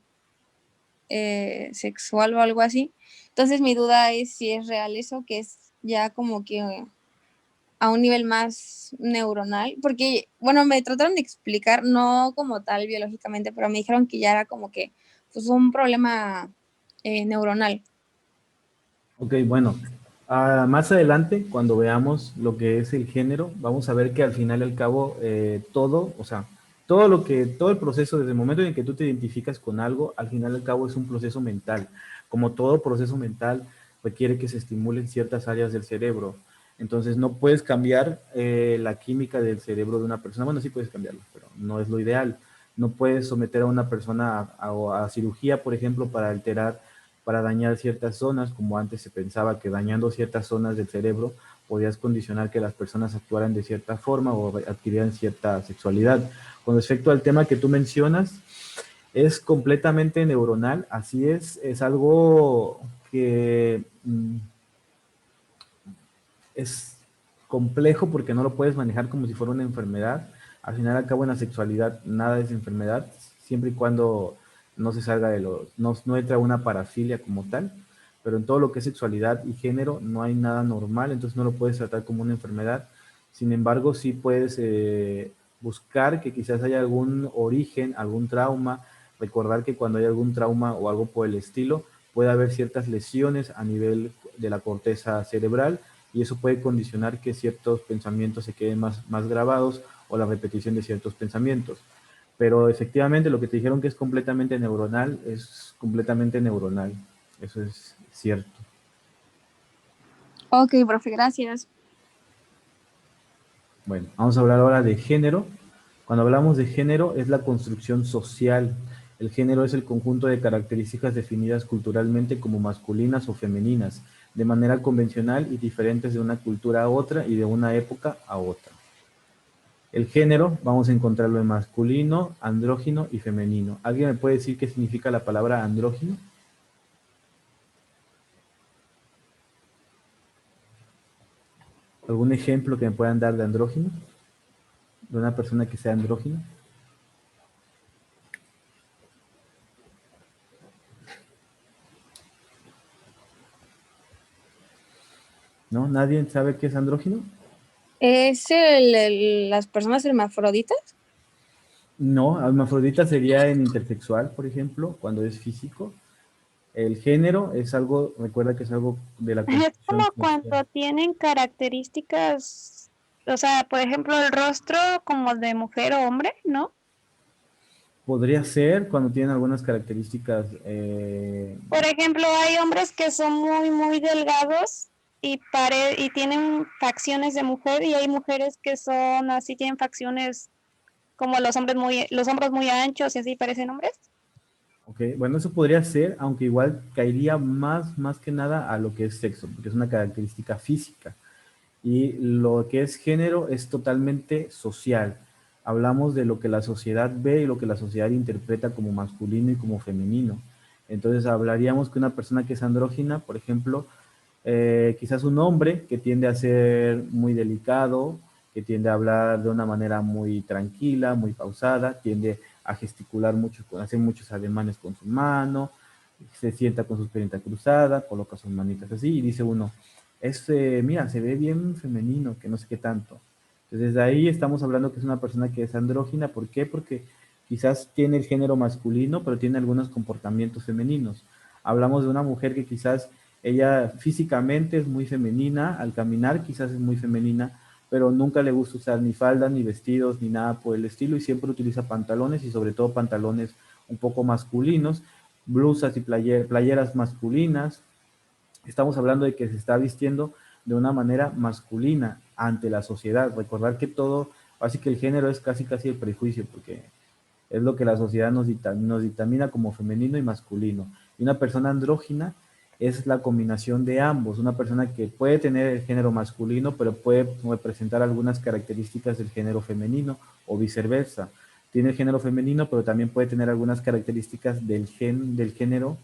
sexual o algo así. Entonces mi duda es si es real eso, que es ya como que a un nivel más neuronal, porque, bueno, me trataron de explicar, no como tal biológicamente, pero me dijeron que ya era como que pues, un problema neuronal. Ok, bueno, más adelante, cuando veamos lo que es el género, vamos a ver que al final y al cabo todo, o sea, todo el proceso, desde el momento en que tú te identificas con algo, al final y al cabo es un proceso mental. Como todo proceso mental requiere que se estimulen ciertas áreas del cerebro. Entonces no puedes cambiar la química del cerebro de una persona. Bueno, sí puedes cambiarlo, pero no es lo ideal. No puedes someter a una persona a cirugía, por ejemplo, para alterar para dañar ciertas zonas, como antes se pensaba que dañando ciertas zonas del cerebro podías condicionar que las personas actuaran de cierta forma o adquirieran cierta sexualidad. Con respecto al tema que tú mencionas, es completamente neuronal, así es algo que es complejo porque no lo puedes manejar como si fuera una enfermedad. Al final, al cabo, en la sexualidad nada es enfermedad, siempre y cuando no se salga de los, no entra una parafilia como tal, pero en todo lo que es sexualidad y género no hay nada normal, entonces no lo puedes tratar como una enfermedad. Sin embargo, sí puedes buscar que quizás haya algún origen, algún trauma, recordar que cuando hay algún trauma o algo por el estilo, puede haber ciertas lesiones a nivel de la corteza cerebral y eso puede condicionar que ciertos pensamientos se queden más grabados o la repetición de ciertos pensamientos. Pero efectivamente lo que te dijeron que es completamente neuronal, es completamente neuronal. Eso es cierto. Ok, profe, gracias. Bueno, vamos a hablar ahora de género. Cuando hablamos de género es la construcción social. El género es el conjunto de características definidas culturalmente como masculinas o femeninas, de manera convencional y diferentes de una cultura a otra y de una época a otra. El género, vamos a encontrarlo en masculino, andrógino y femenino. ¿Alguien me puede decir qué significa la palabra andrógino? ¿Algún ejemplo que me puedan dar de andrógino? ¿De una persona que sea andrógino? ¿No? ¿Nadie sabe qué es andrógino? ¿Es las personas hermafroditas? No, hermafrodita sería en intersexual, por ejemplo, cuando es físico. El género es algo, recuerda que es algo de la Es como construcción social. cuando tienen características, o sea, por ejemplo, el rostro como de mujer o hombre, ¿no? Podría ser cuando tienen algunas características. Por ejemplo, hay hombres que son muy, muy delgados y tienen facciones de mujer y hay mujeres que son así, tienen facciones como los hombros muy anchos y así parecen hombres. Ok, bueno, eso podría ser, aunque igual caería más que nada a lo que es sexo, porque es una característica física. Y lo que es género es totalmente social. Hablamos de lo que la sociedad ve y lo que la sociedad interpreta como masculino y como femenino. Entonces hablaríamos que una persona que es andrógina, por ejemplo, quizás un hombre que tiende a ser muy delicado, que tiende a hablar de una manera muy tranquila, muy pausada, tiende a gesticular mucho, hacer muchos ademanes con su mano, se sienta con sus piernas cruzadas, coloca sus manitas así y dice uno, mira, se ve bien femenino, que no sé qué tanto. Entonces, desde ahí estamos hablando que es una persona que es andrógina. ¿Por qué? Porque quizás tiene el género masculino, pero tiene algunos comportamientos femeninos. Hablamos de una mujer que quizás ella físicamente es muy femenina, al caminar quizás es muy femenina, pero nunca le gusta usar ni faldas, ni vestidos, ni nada por el estilo, y siempre utiliza pantalones, y sobre todo pantalones un poco masculinos, blusas y playeras masculinas. Estamos hablando de que se está vistiendo de una manera masculina ante la sociedad. Recordar que todo, así que el género es casi el prejuicio, porque es lo que la sociedad nos dictamina como femenino y masculino. Y una persona andrógina es la combinación de ambos, una persona que puede tener el género masculino, pero puede presentar algunas características del género femenino, o viceversa. Tiene el género femenino, pero también puede tener algunas características del género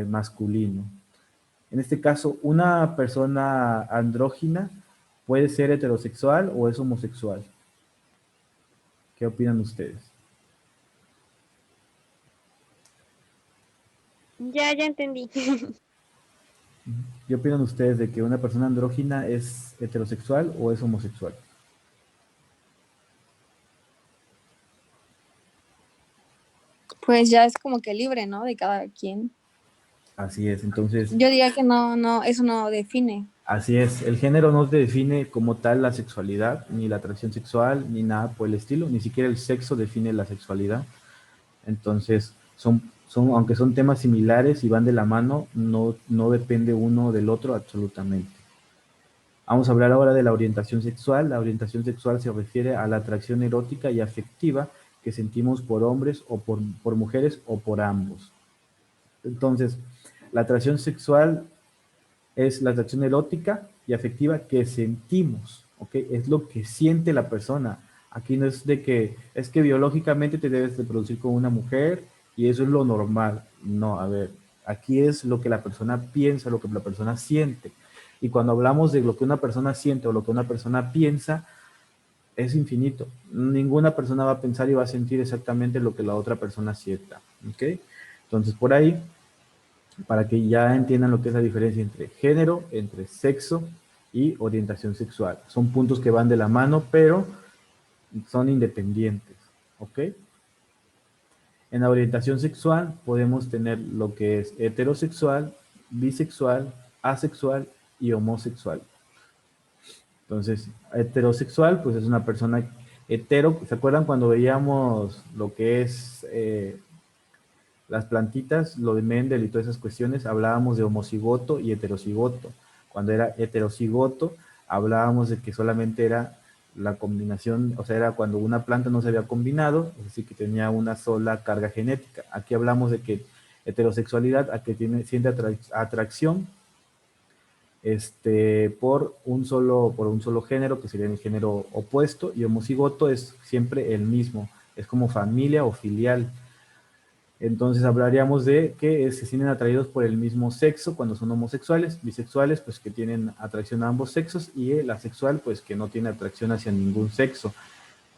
masculino. En este caso, una persona andrógina puede ser heterosexual o es homosexual. ¿Qué opinan ustedes? Ya entendí. ¿Qué opinan ustedes de que una persona andrógina es heterosexual o es homosexual? Pues ya es como que libre, ¿no? De cada quien. Así es, entonces, Yo diría que no, eso no define. así es. El género no define como tal la sexualidad, ni la atracción sexual, ni nada por el estilo, ni siquiera el sexo define la sexualidad. Entonces, aunque son temas similares y van de la mano, no depende uno del otro absolutamente. Vamos a hablar ahora de la orientación sexual. La orientación sexual se refiere a la atracción erótica y afectiva que sentimos por hombres o por mujeres o por ambos. Entonces, la atracción sexual es la atracción erótica y afectiva que sentimos, ¿ok? Es lo que siente la persona. Aquí no es de que, es que biológicamente te debes de producir con una mujer y eso es lo normal. No, a ver, aquí es lo que la persona piensa, lo que la persona siente. Y cuando hablamos de lo que una persona siente o lo que una persona piensa, es infinito. Ninguna persona va a pensar y va a sentir exactamente lo que la otra persona sienta, ¿ok? Entonces, por ahí, para que ya entiendan lo que es la diferencia entre género, entre sexo y orientación sexual. Son puntos que van de la mano, pero son independientes, ¿ok? En la orientación sexual podemos tener lo que es heterosexual, bisexual, asexual y homosexual. Entonces, heterosexual, pues es una persona hetero. ¿Se acuerdan cuando veíamos lo que es las plantitas, lo de Mendel y todas esas cuestiones? Hablábamos de homocigoto y heterocigoto. Cuando era heterocigoto, hablábamos de que solamente era la combinación, o sea, era cuando una planta no se había combinado, es decir, que tenía una sola carga genética. Aquí hablamos de que heterosexualidad, a que siente atracción por un solo género, que sería el género opuesto, y homocigoto es siempre el mismo, es como familia o filial. Entonces hablaríamos de que se sienten atraídos por el mismo sexo cuando son homosexuales, bisexuales pues que tienen atracción a ambos sexos, y el asexual pues que no tiene atracción hacia ningún sexo.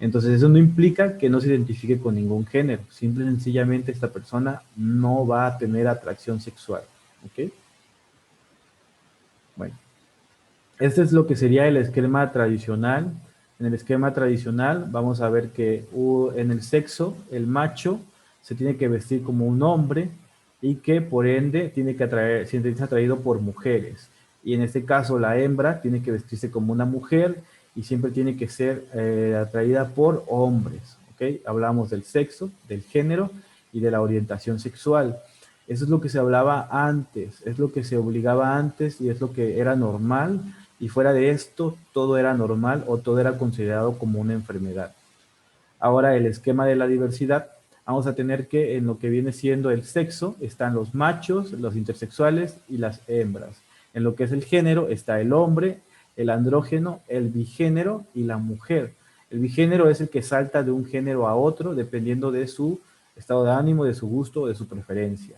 Entonces eso no implica que no se identifique con ningún género, simple y sencillamente esta persona no va a tener atracción sexual, ¿ok? Bueno, este es lo que sería el esquema tradicional. En el esquema tradicional vamos a ver que en el sexo, el macho se tiene que vestir como un hombre y que por ende tiene que sentirse atraído por mujeres. Y en este caso la hembra tiene que vestirse como una mujer y siempre tiene que ser atraída por hombres. ¿Ok? Hablamos del sexo, del género y de la orientación sexual. Eso es lo que se hablaba antes, es lo que se obligaba antes y es lo que era normal, y fuera de esto todo era normal o todo era considerado como una enfermedad. Ahora el esquema de la diversidad, vamos a tener que en lo que viene siendo el sexo están los machos, los intersexuales y las hembras. En lo que es el género está el hombre, el andrógeno, el bigénero y la mujer. El bigénero es el que salta de un género a otro dependiendo de su estado de ánimo, de su gusto o de su preferencia.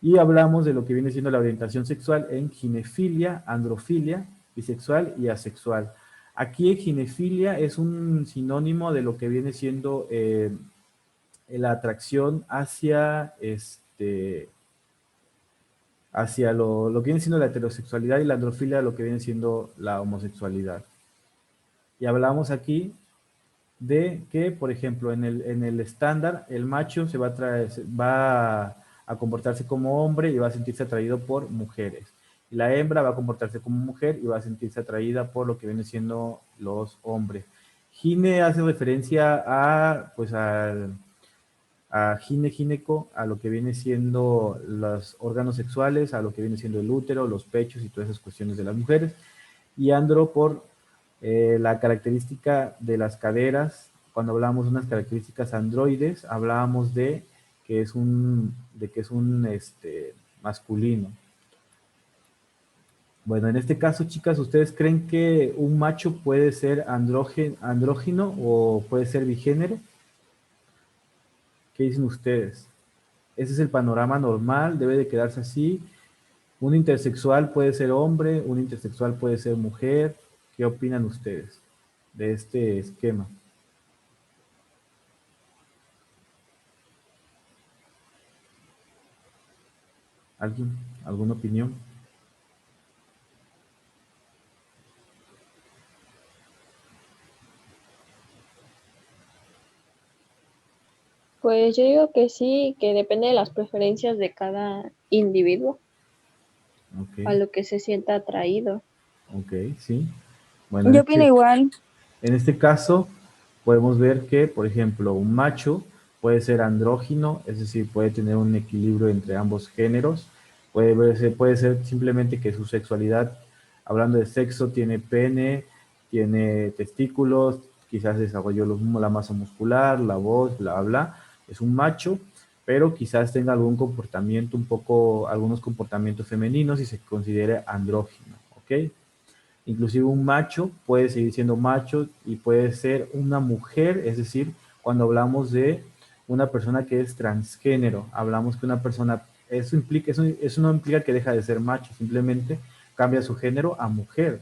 Y hablamos de lo que viene siendo la orientación sexual en ginefilia, androfilia, bisexual y asexual. Aquí ginefilia es un sinónimo de lo que viene siendo la atracción hacia hacia lo que viene siendo la heterosexualidad y la androfilia, lo que viene siendo la homosexualidad. Y hablamos aquí de que, por ejemplo, en el estándar, el macho va a comportarse como hombre y va a sentirse atraído por mujeres. Y la hembra va a comportarse como mujer y va a sentirse atraída por lo que viene siendo los hombres. Gine hace referencia a, pues, a gineco, a lo que viene siendo los órganos sexuales, a lo que viene siendo el útero, los pechos y todas esas cuestiones de las mujeres. Y andro por la característica de las caderas. Cuando hablamos de unas características androides, hablábamos de que es un masculino. Bueno, en este caso, chicas, ¿ustedes creen que un macho puede ser andrógino o puede ser bigénero? ¿Qué dicen ustedes? Ese es el panorama normal, debe de quedarse así. Un intersexual puede ser hombre, un intersexual puede ser mujer. ¿Qué opinan ustedes de este esquema? ¿Alguien? ¿Alguna opinión? Pues yo digo que sí, que depende de las preferencias de cada individuo, Ok, a lo que se sienta atraído. ok, sí. Bueno, Yo opino igual. en este caso podemos ver que, por ejemplo, un macho puede ser andrógino, es decir, puede tener un equilibrio entre ambos géneros. Puede ser simplemente que su sexualidad, hablando de sexo, tiene pene, tiene testículos, quizás desarrolló la masa muscular, la voz, bla, bla. Es un macho, pero quizás tenga algún comportamiento algunos comportamientos femeninos y se considere andrógino, ¿ok? Inclusive un macho puede seguir siendo macho y puede ser una mujer, es decir, cuando hablamos de una persona que es transgénero, hablamos que una persona, eso no implica que deja de ser macho, simplemente cambia su género a mujer.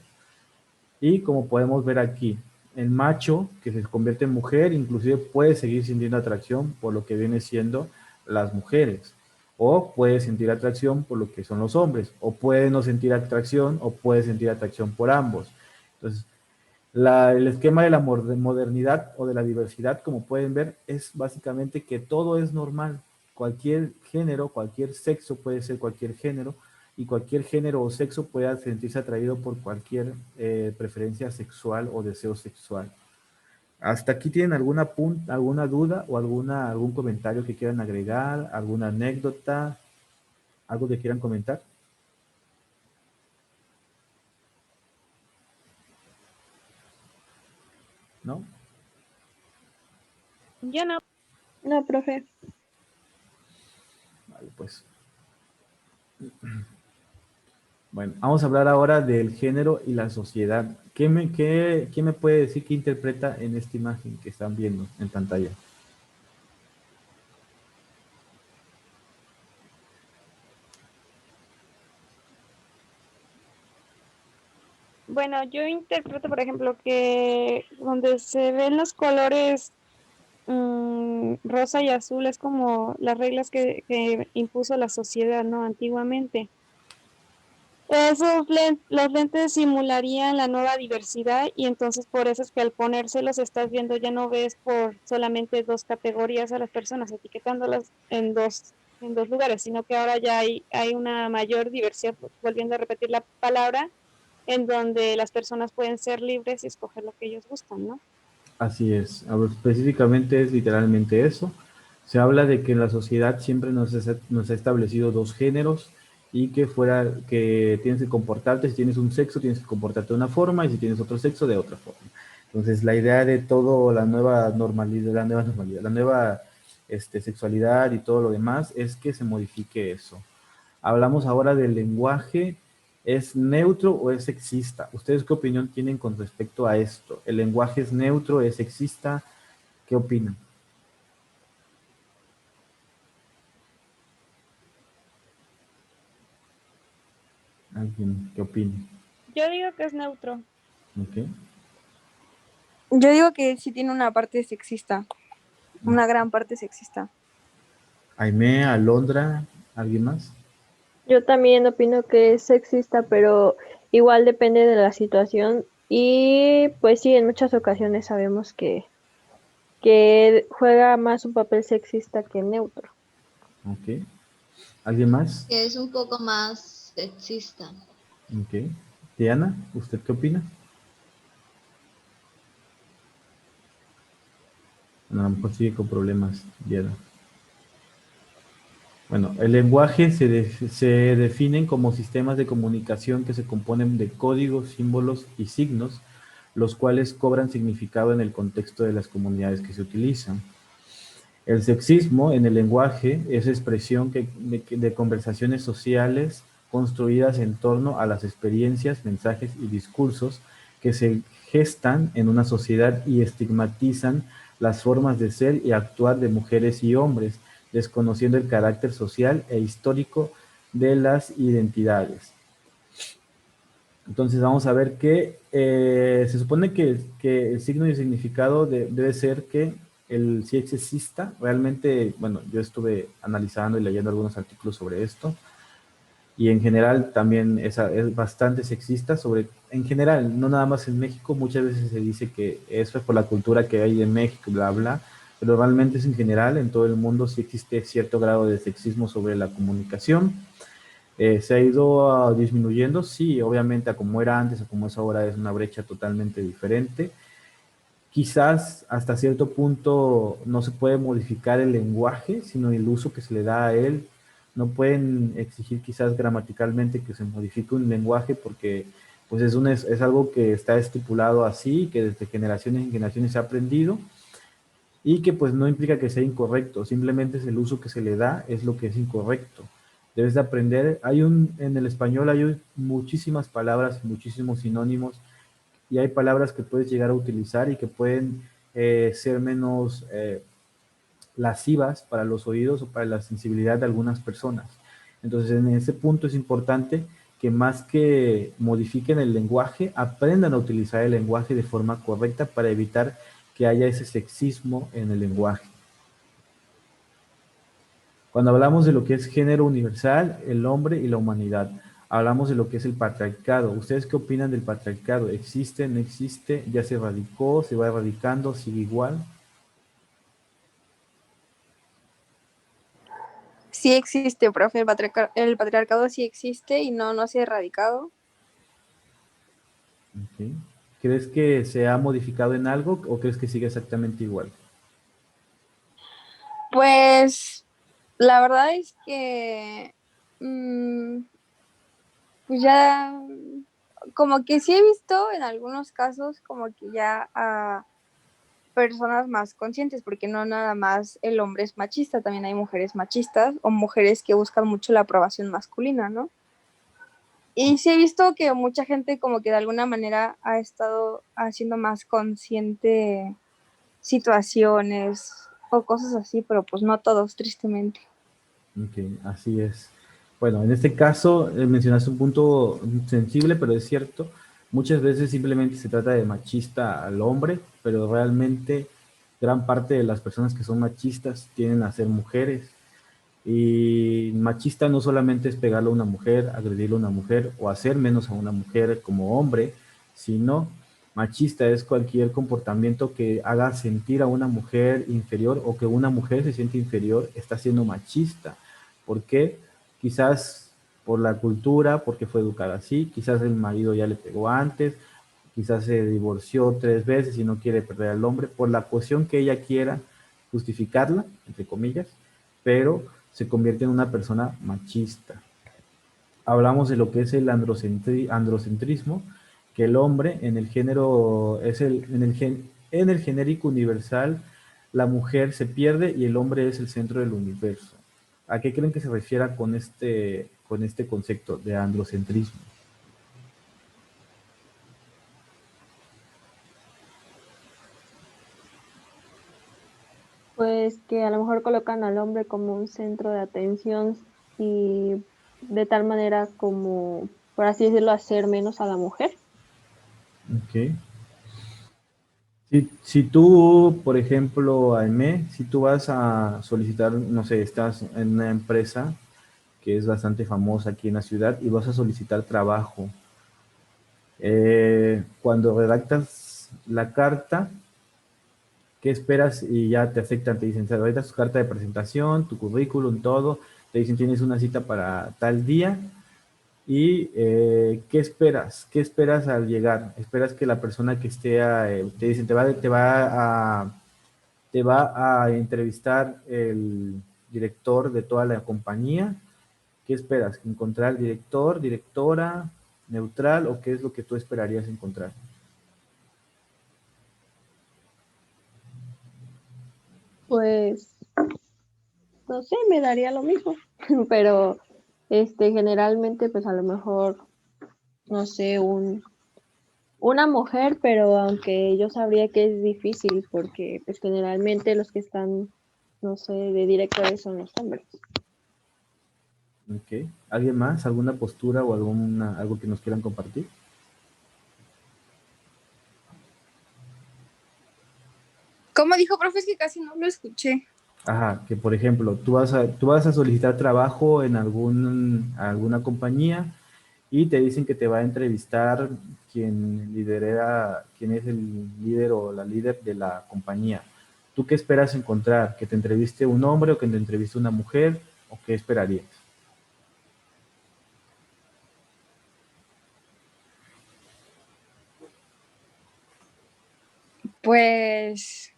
Y como podemos ver aquí, el macho que se convierte en mujer inclusive puede seguir sintiendo atracción por lo que viene siendo las mujeres, o puede sentir atracción por lo que son los hombres, o puede no sentir atracción, o puede sentir atracción por ambos. Entonces, el esquema de la modernidad o de la diversidad, como pueden ver, es básicamente que todo es normal. Cualquier género, cualquier sexo puede ser cualquier género, y cualquier género o sexo puede sentirse atraído por cualquier preferencia sexual o deseo sexual. ¿Hasta aquí tienen alguna duda o algún comentario que quieran agregar, alguna anécdota, algo que quieran comentar? ¿No? Yo no. No, profe. Vale, pues. Bueno, vamos a hablar ahora del género y la sociedad. ¿Quién me puede decir qué interpreta en esta imagen que están viendo en pantalla? Bueno, yo interpreto, por ejemplo, que donde se ven los colores rosa y azul es como las reglas que impuso la sociedad, ¿no? Antiguamente. Los lentes simularían la nueva diversidad y entonces por eso es que al ponérselos estás viendo, ya no ves por solamente dos categorías a las personas, etiquetándolas en dos lugares, sino que ahora ya hay una mayor diversidad, volviendo a repetir la palabra, en donde las personas pueden ser libres y escoger lo que ellos gustan, ¿no? Así es. Específicamente es literalmente eso. Se habla de que en la sociedad siempre nos ha establecido dos géneros y que tienes que comportarte, si tienes un sexo, tienes que comportarte de una forma y si tienes otro sexo, de otra forma. Entonces, la idea de todo, la nueva sexualidad y todo lo demás es que se modifique eso. Hablamos ahora del lenguaje. ¿Es neutro o es sexista? ¿Ustedes qué opinión tienen con respecto a esto? ¿El lenguaje es neutro, es sexista? ¿Qué opinan? ¿Alguien qué opina? Yo digo que es neutro. Ok. Yo digo que sí tiene una parte sexista, una gran parte sexista. Aimee, Alondra, ¿alguien más? Yo también opino que es sexista, pero igual depende de la situación y pues sí, en muchas ocasiones sabemos que juega más un papel sexista que neutro. Ok. ¿Alguien más? Que es un poco más sexista. Ok. Diana, ¿usted qué opina? No, a lo mejor sigue con problemas, Diana. Bueno, el lenguaje se definen como sistemas de comunicación que se componen de códigos, símbolos y signos, los cuales cobran significado en el contexto de las comunidades que se utilizan. El sexismo en el lenguaje es expresión de conversaciones sociales construidas en torno a las experiencias, mensajes y discursos que se gestan en una sociedad y estigmatizan las formas de ser y actuar de mujeres y hombres, desconociendo el carácter social e histórico de las identidades. Entonces vamos a ver que se supone que el signo y el significado debe ser que el si es sexista, realmente, bueno, yo estuve analizando y leyendo algunos artículos sobre esto, y en general también es bastante sexista sobre, en general, no nada más en México, muchas veces se dice que eso es por la cultura que hay en México, bla, bla, pero realmente es en general, en todo el mundo sí existe cierto grado de sexismo sobre la comunicación. ¿Se ha ido disminuyendo? Sí, obviamente a como era antes a como es ahora es una brecha totalmente diferente. Quizás hasta cierto punto no se puede modificar el lenguaje, sino el uso que se le da a él. No pueden exigir quizás gramaticalmente que se modifique un lenguaje porque pues es algo que está estipulado así, que desde generaciones en generaciones se ha aprendido y que pues no implica que sea incorrecto, simplemente es el uso que se le da, es lo que es incorrecto. Debes de aprender, en el español hay muchísimas palabras, muchísimos sinónimos, y hay palabras que puedes llegar a utilizar y que pueden ser menos lascivas para los oídos o para la sensibilidad de algunas personas. Entonces, en ese punto es importante que más que modifiquen el lenguaje, aprendan a utilizar el lenguaje de forma correcta para evitar que haya ese sexismo en el lenguaje. Cuando hablamos de lo que es género universal, el hombre y la humanidad, hablamos de lo que es el patriarcado. ¿Ustedes qué opinan del patriarcado? ¿Existe, no existe? ¿Ya se erradicó? ¿Se va erradicando? ¿Sigue igual? Sí existe, profe, el patriarcado sí existe y no se ha erradicado. Okay. ¿Crees que se ha modificado en algo o crees que sigue exactamente igual? Pues la verdad es que pues ya como que sí he visto en algunos casos como que ya a personas más conscientes, porque no nada más el hombre es machista, también hay mujeres machistas o mujeres que buscan mucho la aprobación masculina, ¿no? Y sí he visto que mucha gente como que de alguna manera ha estado haciendo más consciente situaciones o cosas así, pero pues no todos, tristemente. Ok, así es. Bueno, en este caso mencionaste un punto sensible, pero es cierto. Muchas veces simplemente se trata de machista al hombre, pero realmente gran parte de las personas que son machistas tienden a ser mujeres. Y machista no solamente es pegarle a una mujer, agredirle a una mujer o hacer menos a una mujer como hombre, sino machista es cualquier comportamiento que haga sentir a una mujer inferior o que una mujer se siente inferior, está siendo machista. ¿Por qué? Quizás por la cultura, porque fue educada así, quizás el marido ya le pegó antes, quizás se divorció 3 veces y no quiere perder al hombre, por la cuestión que ella quiera justificarla, entre comillas, pero se convierte en una persona machista. Hablamos de lo que es el androcentrismo, que el hombre en el género, en el genérico universal, la mujer se pierde y el hombre es el centro del universo. ¿A qué creen que se refiera con este concepto de androcentrismo? Pues que a lo mejor colocan al hombre como un centro de atención y de tal manera como, por así decirlo, hacer menos a la mujer. Ok. Si tú, por ejemplo, Aimé, si tú vas a solicitar, no sé, estás en una empresa que es bastante famosa aquí en la ciudad, y vas a solicitar trabajo. Cuando redactas la carta, ¿qué esperas? Y ya te aceptan, te dicen, redactas tu carta de presentación, tu currículum, todo, te dicen, tienes una cita para tal día, y ¿qué esperas? ¿Qué esperas al llegar? ¿Esperas que la persona que esté, te dicen, te va a entrevistar el director de toda la compañía? ¿Qué esperas? ¿Encontrar director, directora, neutral, o qué es lo que tú esperarías encontrar? Pues, no sé, me daría lo mismo, pero generalmente, pues a lo mejor, no sé, una mujer, pero aunque yo sabría que es difícil, porque pues generalmente los que están, no sé, de directores son los hombres. Ok. ¿Alguien más? ¿Alguna postura o algo que nos quieran compartir? ¿Cómo dijo, profe? Es que casi no lo escuché. Ajá, que por ejemplo, tú vas a solicitar trabajo en alguna compañía y te dicen que te va a entrevistar quien es el líder o la líder de la compañía. ¿Tú qué esperas encontrar? ¿Que te entreviste un hombre o que te entreviste una mujer? ¿O qué esperarías? Pues,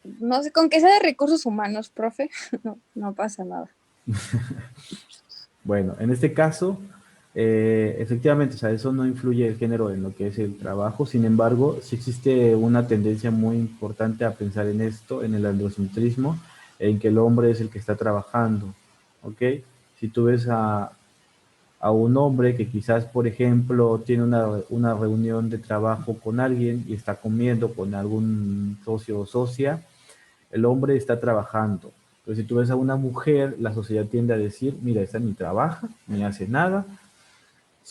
no sé, con que sea de recursos humanos, profe, no pasa nada. Bueno, en este caso, efectivamente, o sea, eso no influye el género en lo que es el trabajo. Sin embargo, sí existe una tendencia muy importante a pensar en esto, en el androcentrismo, en que el hombre es el que está trabajando, ¿ok? Si tú ves a un hombre que quizás, por ejemplo, tiene una reunión de trabajo con alguien y está comiendo con algún socio o socia, el hombre está trabajando. Pero si tú ves a una mujer, la sociedad tiende a decir, mira, esta ni trabaja, ni hace nada.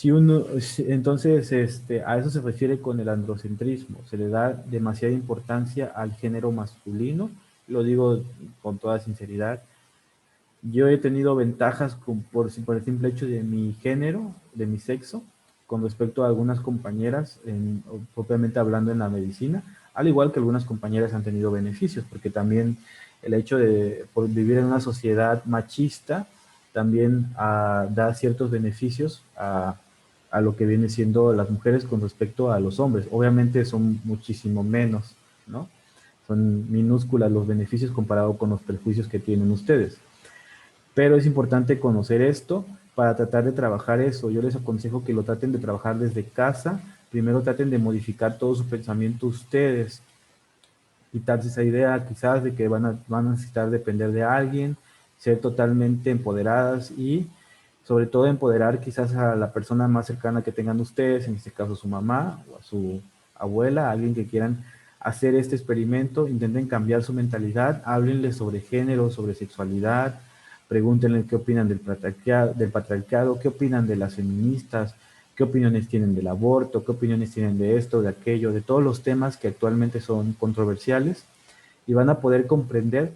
Entonces, a eso se refiere con el androcentrismo. Se le da demasiada importancia al género masculino. Lo digo con toda sinceridad. Yo he tenido ventajas por el simple hecho de mi género, de mi sexo, con respecto a algunas compañeras, propiamente hablando en la medicina, al igual que algunas compañeras han tenido beneficios, porque también el hecho de por vivir en una sociedad machista también da ciertos beneficios a lo que viene siendo las mujeres con respecto a los hombres. Obviamente son muchísimo menos, ¿no? Son minúsculas los beneficios comparado con los perjuicios que tienen ustedes. Pero es importante conocer esto para tratar de trabajar eso. Yo les aconsejo que lo traten de trabajar desde casa. Primero traten de modificar todo su pensamiento ustedes. Quitarse esa idea quizás de que van a necesitar depender de alguien, ser totalmente empoderadas y sobre todo empoderar quizás a la persona más cercana que tengan ustedes, en este caso su mamá o a su abuela, a alguien que quieran hacer este experimento, intenten cambiar su mentalidad, háblenle sobre género, sobre sexualidad, pregúntenle qué opinan del patriarcado, qué opinan de las feministas, qué opiniones tienen del aborto, qué opiniones tienen de esto, de aquello, de todos los temas que actualmente son controversiales, y van a poder comprender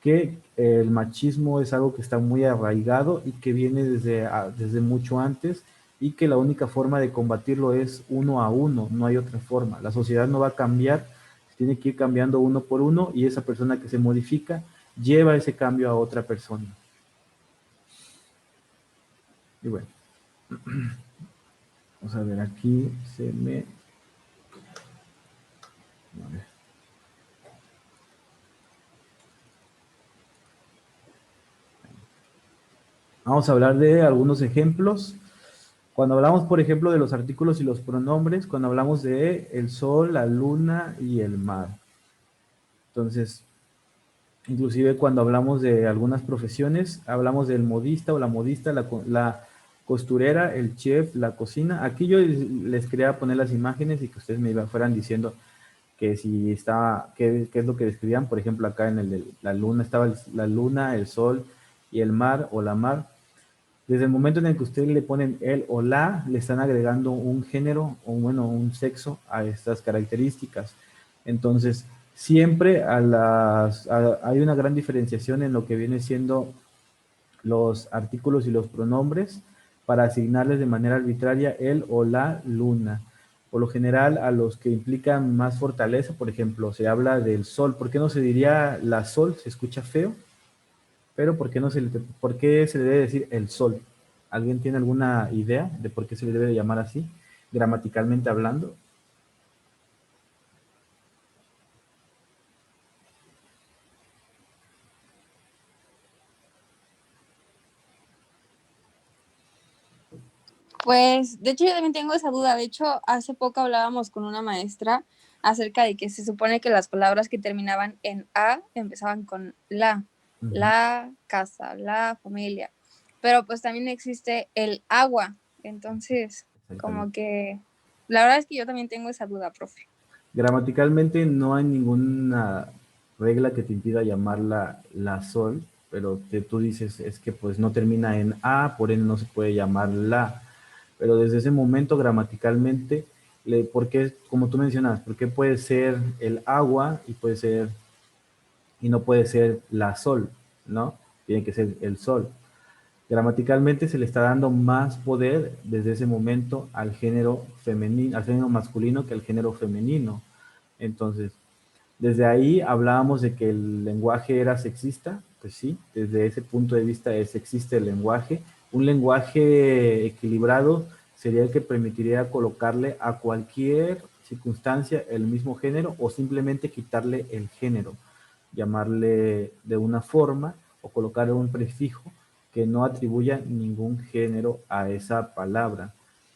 que el machismo es algo que está muy arraigado y que viene desde mucho antes, y que la única forma de combatirlo es uno a uno, no hay otra forma. La sociedad no va a cambiar, tiene que ir cambiando uno por uno, y esa persona que se modifica lleva ese cambio a otra persona. Y bueno, vamos a ver, aquí se me... A ver. Vamos a hablar de algunos ejemplos. Cuando hablamos, por ejemplo, de los artículos y los pronombres, cuando hablamos de el sol, la luna y el mar. Entonces, inclusive cuando hablamos de algunas profesiones, hablamos del modista o la modista, la costurera, el chef, la cocina. Aquí yo les quería poner las imágenes y que ustedes me fueran diciendo que si estaba, qué es lo que describían. Por ejemplo, acá en el de la luna estaba la luna, el sol y el mar o la mar. Desde el momento en el que ustedes le ponen el o la, le están agregando un género o bueno, un sexo a estas características. Entonces, siempre hay una gran diferenciación en lo que viene siendo los artículos y los pronombres para asignarles de manera arbitraria el o la luna. Por lo general, a los que implican más fortaleza, por ejemplo, se habla del sol. ¿Por qué no se diría la sol? Se escucha feo, pero ¿por qué se le debe decir el sol? ¿Alguien tiene alguna idea de por qué se le debe llamar así, gramaticalmente hablando? Pues, de hecho, yo también tengo esa duda. De hecho, hace poco hablábamos con una maestra acerca de que se supone que las palabras que terminaban en A empezaban con la casa, la familia. Pero pues también existe el agua. Entonces, como que la verdad es que yo también tengo esa duda, profe. Gramaticalmente no hay ninguna regla que te impida llamarla la sol, pero que tú dices es que pues no termina en A, por ende no se puede llamar la. Pero desde ese momento gramaticalmente, porque como tú mencionas, porque puede ser el agua y no puede ser la sol, ¿no? Tiene que ser el sol. Gramaticalmente se le está dando más poder desde ese momento al género femenino, al género masculino que al género femenino. Entonces, desde ahí hablábamos de que el lenguaje era sexista, pues sí, desde ese punto de vista es sexista el lenguaje. Un lenguaje equilibrado sería el que permitiría colocarle a cualquier circunstancia el mismo género o simplemente quitarle el género, llamarle de una forma o colocarle un prefijo que no atribuya ningún género a esa palabra.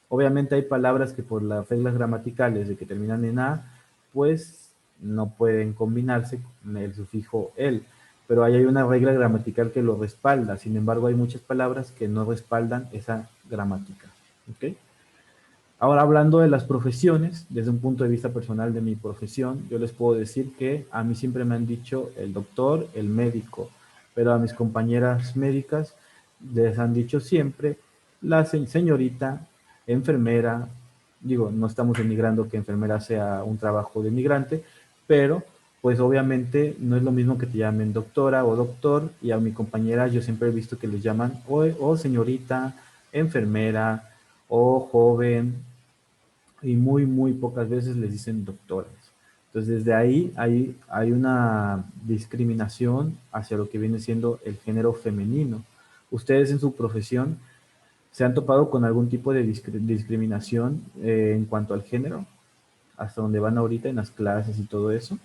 Obviamente hay palabras que por las reglas gramaticales de que terminan en A, pues no pueden combinarse con el sufijo el, pero ahí hay una regla gramatical que lo respalda. Sin embargo, hay muchas palabras que no respaldan esa gramática. ¿Ok? Ahora, hablando de las profesiones, desde un punto de vista personal de mi profesión, yo les puedo decir que a mí siempre me han dicho el doctor, el médico, pero a mis compañeras médicas les han dicho siempre la señorita, enfermera. Digo, no estamos denigrando que enfermera sea un trabajo de migrante, pero pues obviamente no es lo mismo que te llamen doctora o doctor, y a mi compañera yo siempre he visto que les llaman o señorita, enfermera o joven, y muy, muy pocas veces les dicen doctoras. Entonces, desde ahí hay una discriminación hacia lo que viene siendo el género femenino. ¿Ustedes en su profesión se han topado con algún tipo de discriminación en cuanto al género? ¿Hasta donde van ahorita en las clases y todo eso?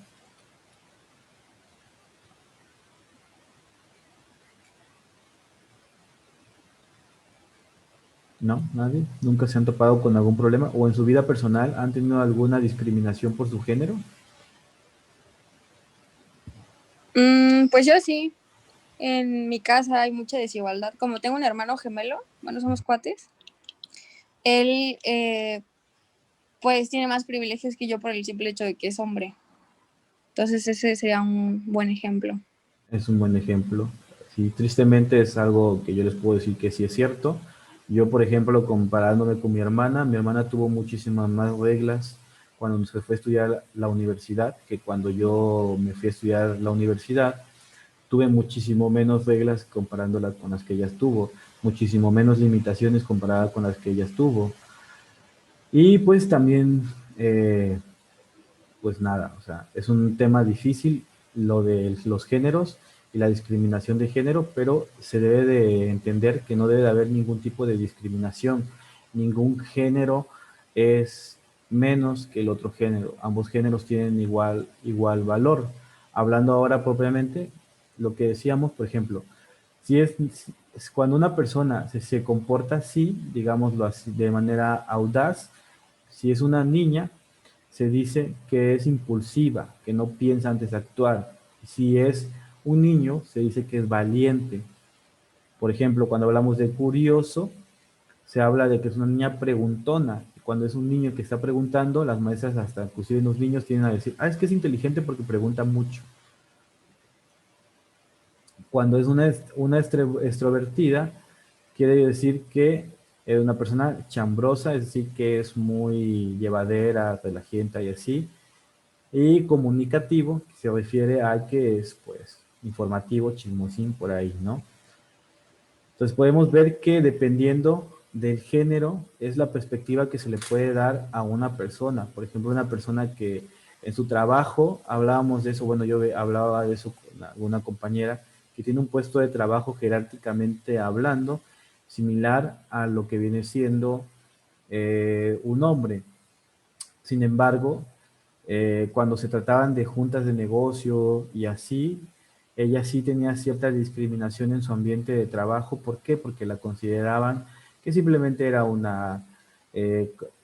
¿No? ¿Nadie? ¿Nunca se han topado con algún problema? ¿O en su vida personal han tenido alguna discriminación por su género? Pues yo sí. En mi casa hay mucha desigualdad. Como tengo un hermano gemelo, bueno, somos cuates, él pues tiene más privilegios que yo por el simple hecho de que es hombre. Entonces ese sería un buen ejemplo. Es un buen ejemplo. Sí, tristemente es algo que yo les puedo decir que sí es cierto. Yo, por ejemplo, comparándome con mi hermana tuvo muchísimas más reglas cuando se fue a estudiar la universidad que cuando yo me fui a estudiar la universidad. Tuve muchísimo menos reglas comparándolas con las que ella tuvo, muchísimo menos limitaciones comparadas con las que ella tuvo. Y pues también, pues nada, o sea, es un tema difícil lo de los géneros y la discriminación de género, pero se debe de entender que no debe de haber ningún tipo de discriminación. Ningún género es menos que el otro género. Ambos géneros tienen igual valor. Hablando ahora propiamente, lo que decíamos, por ejemplo, si es cuando una persona se comporta así, digámoslo así, de manera audaz, si es una niña, se dice que es impulsiva, que no piensa antes de actuar. Si es un niño, se dice que es valiente. Por ejemplo, cuando hablamos de curioso, se habla de que es una niña preguntona. Cuando es un niño que está preguntando, las maestras, hasta inclusive los niños, tienen a decir, es que es inteligente porque pregunta mucho. Cuando es una extrovertida, quiere decir que es una persona chambrosa, es decir, que es muy llevadera, relajenta y así. Y comunicativo, que se refiere a que es, pues, informativo, chismosín, por ahí, ¿no? Entonces podemos ver que dependiendo del género es la perspectiva que se le puede dar a una persona. Por ejemplo, una persona que en su trabajo, hablábamos de eso, bueno, hablaba de eso con alguna compañera que tiene un puesto de trabajo jerárquicamente hablando, similar a lo que viene siendo un hombre. Sin embargo, cuando se trataban de juntas de negocio y así, ella sí tenía cierta discriminación en su ambiente de trabajo. ¿Por qué? Porque la consideraban que simplemente era una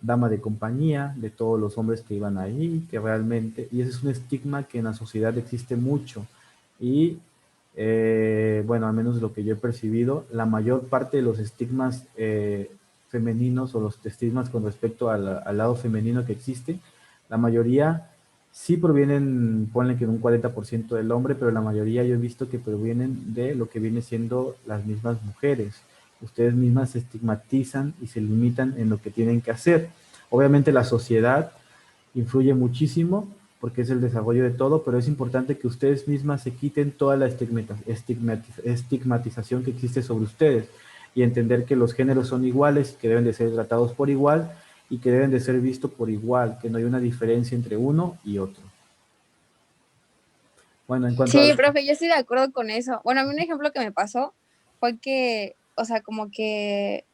dama de compañía de todos los hombres que iban ahí, que realmente, y ese es un estigma que en la sociedad existe mucho. Y bueno, al menos lo que yo he percibido, la mayor parte de los estigmas femeninos o los estigmas con respecto al lado femenino que existe, la mayoría sí provienen, ponle que en un 40% del hombre, pero la mayoría yo he visto que provienen de lo que viene siendo las mismas mujeres. Ustedes mismas se estigmatizan y se limitan en lo que tienen que hacer. Obviamente la sociedad influye muchísimo porque es el desarrollo de todo, pero es importante que ustedes mismas se quiten toda la estigmatización que existe sobre ustedes y entender que los géneros son iguales, que deben de ser tratados por igual y que deben de ser vistos por igual, que no hay una diferencia entre uno y otro. Bueno, en cuanto Sí, a... profe, yo estoy de acuerdo con eso. Bueno, a mí un ejemplo que me pasó fue que, o sea, como que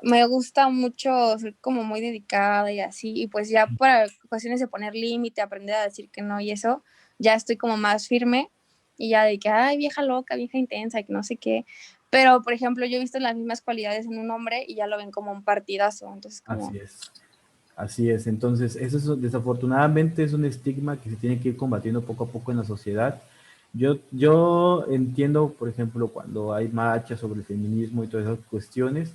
me gusta mucho ser como muy dedicada y así, y pues ya para cuestiones de poner límite, aprender a decir que no y eso, ya estoy como más firme y ya de que, ay, vieja loca, vieja intensa, que no sé qué. Pero, por ejemplo, yo he visto las mismas cualidades en un hombre y ya lo ven como un partidazo, entonces como... Así es. Así es, entonces eso es, desafortunadamente es un estigma que se tiene que ir combatiendo poco a poco en la sociedad. Yo entiendo, por ejemplo, cuando hay marchas sobre el feminismo y todas esas cuestiones,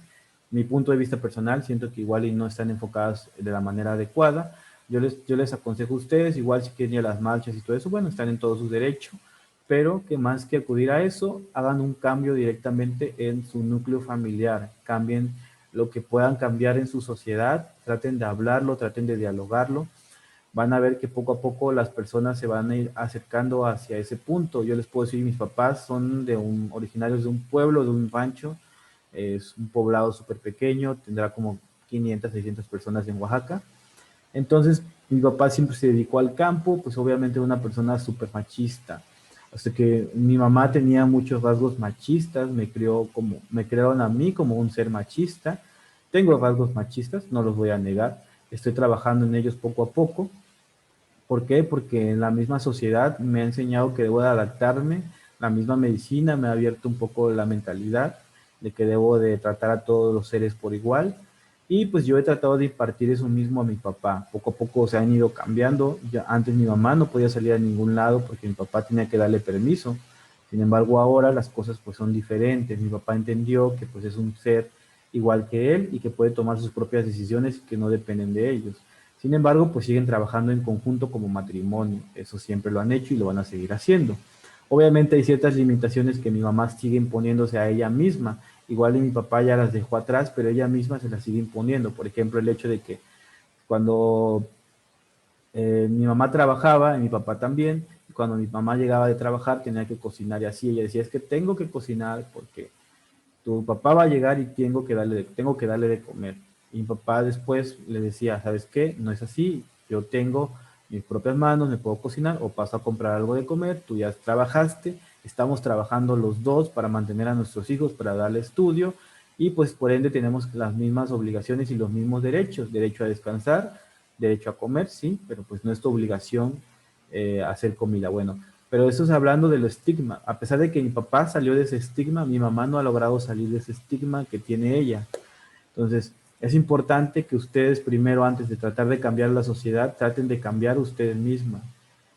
mi punto de vista personal, siento que igual y no están enfocadas de la manera adecuada. Yo les aconsejo a ustedes, igual si quieren ir a las marchas y todo eso, bueno, están en todo su derecho, pero que más que acudir a eso, hagan un cambio directamente en su núcleo familiar, cambien lo que puedan cambiar en su sociedad, traten de hablarlo, traten de dialogarlo, van a ver que poco a poco las personas se van a ir acercando hacia ese punto. Yo les puedo decir, mis papás son originarios de un pueblo, de un rancho, es un poblado súper pequeño, tendrá como 500, 600 personas en Oaxaca. Entonces, mi papá siempre se dedicó al campo, pues obviamente una persona súper machista. Hasta que mi mamá tenía muchos rasgos machistas, me crearon a mí como un ser machista. Tengo rasgos machistas, no los voy a negar. Estoy trabajando en ellos poco a poco. ¿Por qué? Porque en la misma sociedad me ha enseñado que debo de adaptarme. La misma medicina me ha abierto un poco la mentalidad de que debo de tratar a todos los seres por igual. Y pues yo he tratado de impartir eso mismo a mi papá. Poco a poco se han ido cambiando. Ya antes mi mamá no podía salir a ningún lado porque mi papá tenía que darle permiso. Sin embargo, ahora las cosas pues son diferentes. Mi papá entendió que pues es un ser igual que él y que puede tomar sus propias decisiones y que no dependen de ellos. Sin embargo, pues siguen trabajando en conjunto como matrimonio. Eso siempre lo han hecho y lo van a seguir haciendo. Obviamente hay ciertas limitaciones que mi mamá sigue imponiéndose a ella misma. Igual y mi papá ya las dejó atrás, pero ella misma se las sigue imponiendo. Por ejemplo, el hecho de que cuando mi mamá trabajaba y mi papá también, y cuando mi mamá llegaba de trabajar tenía que cocinar y así. Ella decía, es que tengo que cocinar porque tu papá va a llegar y tengo que darle de comer. Y mi papá después le decía, ¿sabes qué? No es así, yo tengo mis propias manos, me puedo cocinar o paso a comprar algo de comer, tú ya trabajaste, estamos trabajando los dos para mantener a nuestros hijos, para darle estudio y pues por ende tenemos las mismas obligaciones y los mismos derechos, derecho a descansar, derecho a comer, sí, pero pues no es tu obligación hacer comida. Bueno, pero eso es hablando del estigma. A pesar de que mi papá salió de ese estigma, mi mamá no ha logrado salir de ese estigma que tiene ella. Entonces, es importante que ustedes primero, antes de tratar de cambiar la sociedad, traten de cambiar ustedes mismas.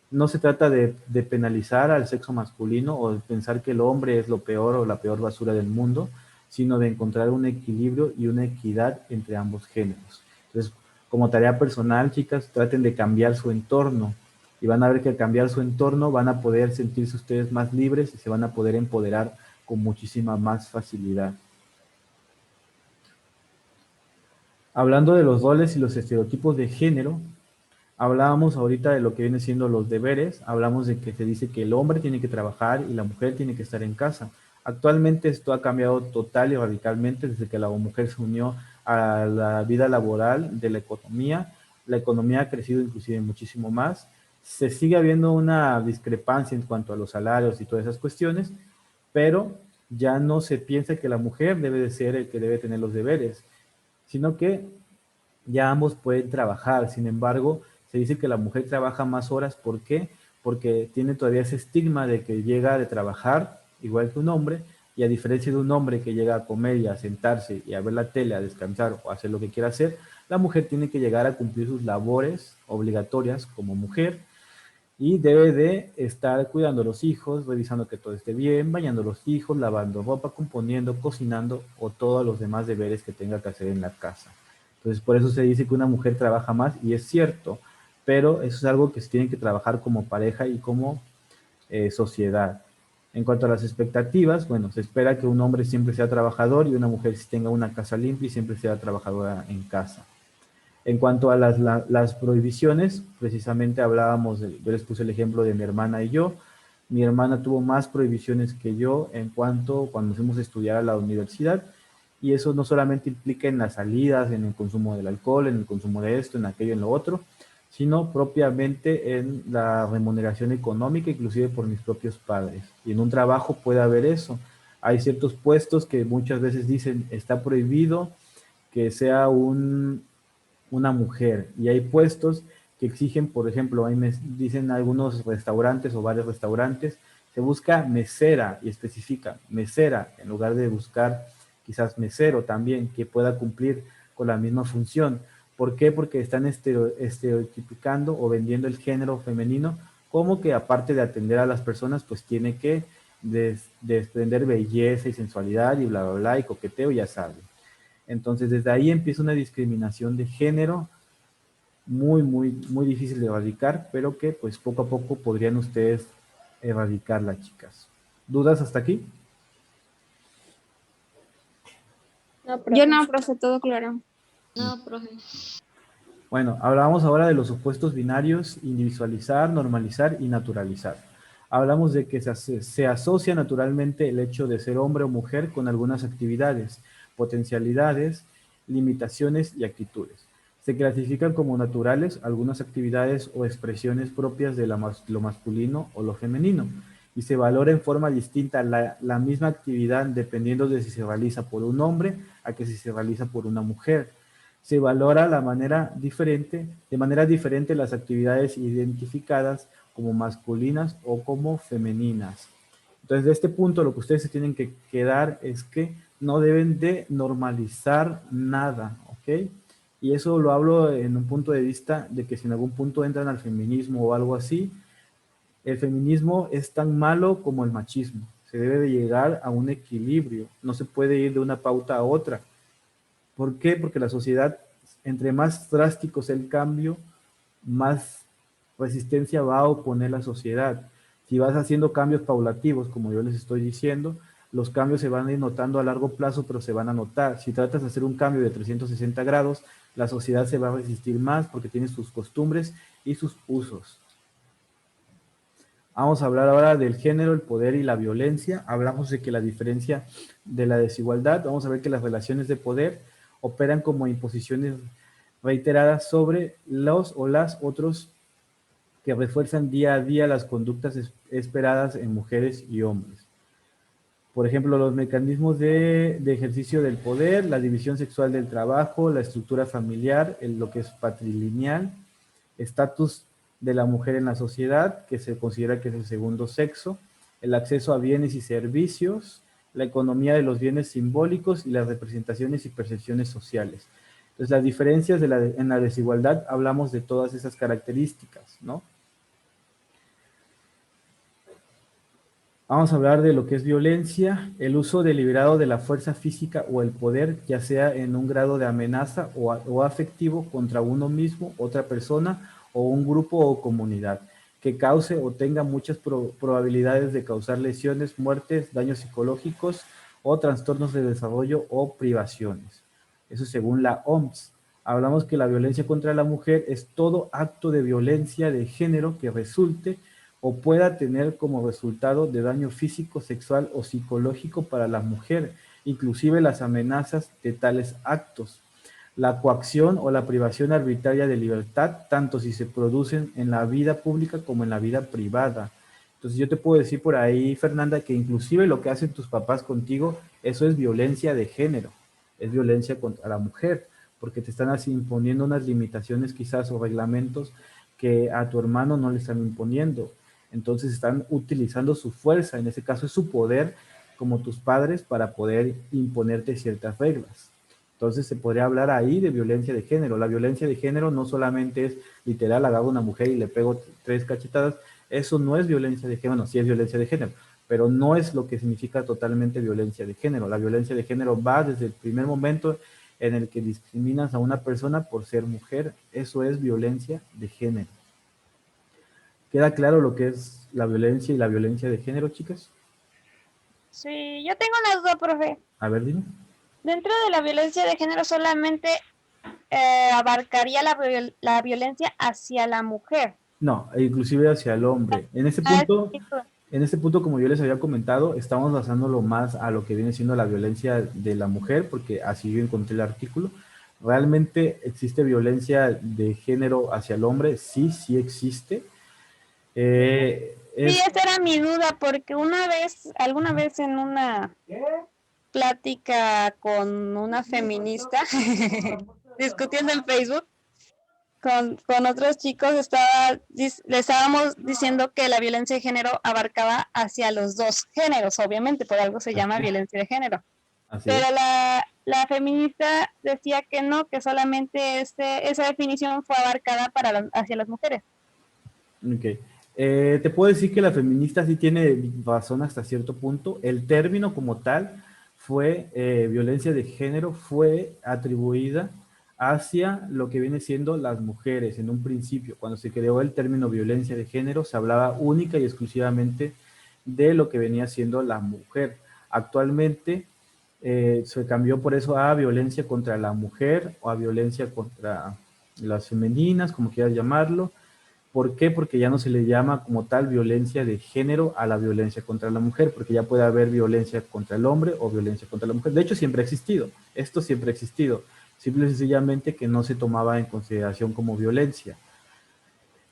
No se trata de penalizar al sexo masculino o de pensar que el hombre es lo peor o la peor basura del mundo, sino de encontrar un equilibrio y una equidad entre ambos géneros. Entonces, como tarea personal, chicas, traten de cambiar su entorno y van a ver que al cambiar su entorno van a poder sentirse ustedes más libres y se van a poder empoderar con muchísima más facilidad. Hablando de los roles y los estereotipos de género, hablábamos ahorita de lo que viene siendo los deberes, hablamos de que se dice que el hombre tiene que trabajar y la mujer tiene que estar en casa. Actualmente esto ha cambiado total y radicalmente desde que la mujer se unió a la vida laboral de la economía. La economía ha crecido inclusive muchísimo más. Se sigue habiendo una discrepancia en cuanto a los salarios y todas esas cuestiones, pero ya no se piensa que la mujer debe de ser el que debe tener los deberes, sino que ya ambos pueden trabajar. Sin embargo, se dice que la mujer trabaja más horas. ¿Por qué? Porque tiene todavía ese estigma de que llega de trabajar igual que un hombre, y a diferencia de un hombre que llega a comer y a sentarse y a ver la tele, a descansar o a hacer lo que quiera hacer, la mujer tiene que llegar a cumplir sus labores obligatorias como mujer y debe de estar cuidando a los hijos, revisando que todo esté bien, bañando a los hijos, lavando ropa, componiendo, cocinando o todos los demás deberes que tenga que hacer en la casa. Entonces, por eso se dice que una mujer trabaja más y es cierto, pero eso es algo que se tiene que trabajar como pareja y como sociedad. En cuanto a las expectativas, bueno, se espera que un hombre siempre sea trabajador y una mujer tenga una casa limpia y siempre sea trabajadora en casa. En cuanto a las prohibiciones, precisamente hablábamos, yo les puse el ejemplo de mi hermana y yo. Mi hermana tuvo más prohibiciones que yo en cuanto cuando fuimos a estudiar a la universidad, y eso no solamente implica en las salidas, en el consumo del alcohol, en el consumo de esto, en aquello, en lo otro, sino propiamente en la remuneración económica, inclusive por mis propios padres. Y en un trabajo puede haber eso. Hay ciertos puestos que muchas veces dicen está prohibido que sea una mujer, y hay puestos que exigen, por ejemplo, ahí me dicen algunos restaurantes o varios restaurantes, se busca mesera y especifica mesera en lugar de buscar quizás mesero también que pueda cumplir con la misma función. ¿Por qué? Porque están estereotipicando o vendiendo el género femenino como que aparte de atender a las personas, pues tiene que desprender belleza y sensualidad y bla, bla, bla, y coqueteo, ya saben. Entonces, desde ahí empieza una discriminación de género muy, muy, muy difícil de erradicar, pero que pues poco a poco podrían ustedes erradicarla, chicas. ¿Dudas hasta aquí? No, Yo profe. no, profe, todo claro. No, profe. Bueno, hablamos ahora de los opuestos binarios: individualizar, normalizar y naturalizar. Hablamos de que se asocia naturalmente el hecho de ser hombre o mujer con algunas actividades, potencialidades, limitaciones y actitudes. Se clasifican como naturales algunas actividades o expresiones propias de lo masculino o lo femenino, y se valora en forma distinta la misma actividad dependiendo de si se realiza por un hombre a que si se realiza por una mujer. Se valora de manera diferente las actividades identificadas como masculinas o como femeninas. Entonces, de este punto, lo que ustedes se tienen que quedar es que no deben de normalizar nada, ¿ok? Y eso lo hablo en un punto de vista de que si en algún punto entran al feminismo o algo así, el feminismo es tan malo como el machismo. Se debe de llegar a un equilibrio, no se puede ir de una pauta a otra. ¿Por qué? Porque la sociedad, entre más drástico sea el cambio, más resistencia va a oponer la sociedad. Si vas haciendo cambios paulativos, como yo les estoy diciendo, los cambios se van a ir notando a largo plazo, pero se van a notar. Si tratas de hacer un cambio de 360 grados, la sociedad se va a resistir más porque tiene sus costumbres y sus usos. Vamos a hablar ahora del género, el poder y la violencia. Hablamos de que la diferencia de la desigualdad, vamos a ver que las relaciones de poder operan como imposiciones reiteradas sobre los o las otros que refuerzan día a día las conductas esperadas en mujeres y hombres. Por ejemplo, los mecanismos de ejercicio del poder, la división sexual del trabajo, la estructura familiar, lo que es patrilineal, estatus de la mujer en la sociedad, que se considera que es el segundo sexo, el acceso a bienes y servicios, la economía de los bienes simbólicos y las representaciones y percepciones sociales. Entonces, las diferencias en la desigualdad, hablamos de todas esas características, ¿no? Vamos a hablar de lo que es violencia, el uso deliberado de la fuerza física o el poder, ya sea en un grado de amenaza o afectivo contra uno mismo, otra persona o un grupo o comunidad, que cause o tenga muchas probabilidades de causar lesiones, muertes, daños psicológicos o trastornos de desarrollo o privaciones. Eso según la OMS. Hablamos que la violencia contra la mujer es todo acto de violencia de género que resulte o pueda tener como resultado de daño físico, sexual o psicológico para la mujer, inclusive las amenazas de tales actos, la coacción o la privación arbitraria de libertad, tanto si se producen en la vida pública como en la vida privada. Entonces yo te puedo decir por ahí, Fernanda, que inclusive lo que hacen tus papás contigo, eso es violencia de género, es violencia contra la mujer, porque te están así imponiendo unas limitaciones quizás o reglamentos que a tu hermano no le están imponiendo. Entonces están utilizando su fuerza, en ese caso es su poder, como tus padres, para poder imponerte ciertas reglas. Entonces se podría hablar ahí de violencia de género. La violencia de género no solamente es literal, agarro a una mujer y le pego 3 cachetadas, eso no es violencia de género, bueno, sí es violencia de género, pero no es lo que significa totalmente violencia de género. La violencia de género va desde el primer momento en el que discriminas a una persona por ser mujer, eso es violencia de género. ¿Queda claro lo que es la violencia y la violencia de género, chicas? Sí, yo tengo una duda, profe. A ver, dime. Dentro de la violencia de género solamente abarcaría la violencia hacia la mujer. No, inclusive hacia el hombre. En este punto, como yo les había comentado, estamos basándolo más a lo que viene siendo la violencia de la mujer, porque así yo encontré el artículo. ¿Realmente existe violencia de género hacia el hombre? Sí, sí existe. Sí, esa era mi duda, porque alguna vez en una plática con una feminista, discutiendo en Facebook, con otros chicos, le estábamos diciendo que la violencia de género abarcaba hacia los dos géneros, obviamente, por algo se llama violencia de género. Así Pero es. la feminista decía que no, que solamente esa definición fue abarcada hacia las mujeres. Ok. Te puedo decir que la feminista sí tiene razón hasta cierto punto. El término como tal fue, violencia de género, fue atribuida hacia lo que viene siendo las mujeres en un principio. Cuando se creó el término violencia de género, se hablaba única y exclusivamente de lo que venía siendo la mujer. Actualmente se cambió por eso a violencia contra la mujer o a violencia contra las femeninas, como quieras llamarlo. ¿Por qué? Porque ya no se le llama como tal violencia de género a la violencia contra la mujer, porque ya puede haber violencia contra el hombre o violencia contra la mujer. De hecho, siempre ha existido. Esto siempre ha existido. Simple y sencillamente que no se tomaba en consideración como violencia.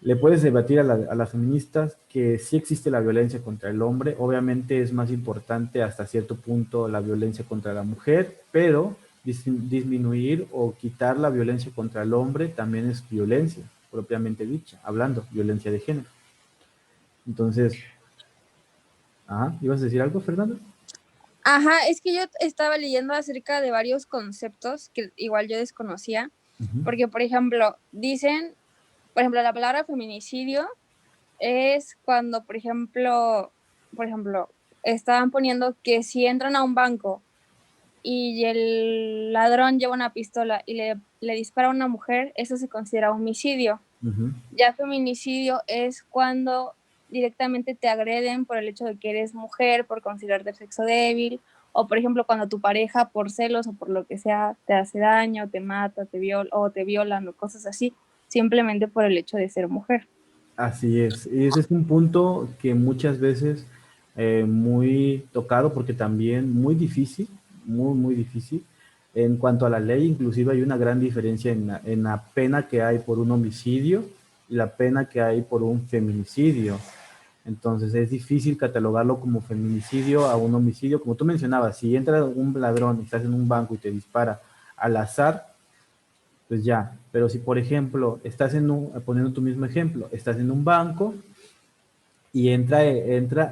Le puedes debatir a las feministas que sí existe la violencia contra el hombre. Obviamente es más importante hasta cierto punto la violencia contra la mujer, pero disminuir o quitar la violencia contra el hombre también es violencia propiamente dicha, hablando, violencia de género. Entonces, ¿ibas a decir algo, Fernando? Ajá, es que yo estaba leyendo acerca de varios conceptos que igual yo desconocía, porque, por ejemplo, la palabra feminicidio es cuando, por ejemplo, estaban poniendo que si entran a un banco y el ladrón lleva una pistola y le dispara a una mujer, eso se considera homicidio. Ya feminicidio es cuando directamente te agreden por el hecho de que eres mujer, por considerarte sexo débil, o por ejemplo cuando tu pareja por celos o por lo que sea te hace daño, te mata, te violan o cosas así, simplemente por el hecho de ser mujer. Así es. Y ese es un punto que muchas veces muy tocado, porque también muy difícil, muy difícil. En cuanto a la ley, inclusive hay una gran diferencia en la pena que hay por un homicidio y la pena que hay por un feminicidio. Entonces es difícil catalogarlo como feminicidio a un homicidio. Como tú mencionabas, si entra un ladrón y estás en un banco y te dispara al azar, pues ya. Pero si, por ejemplo, poniendo tu mismo ejemplo, estás en un banco y entra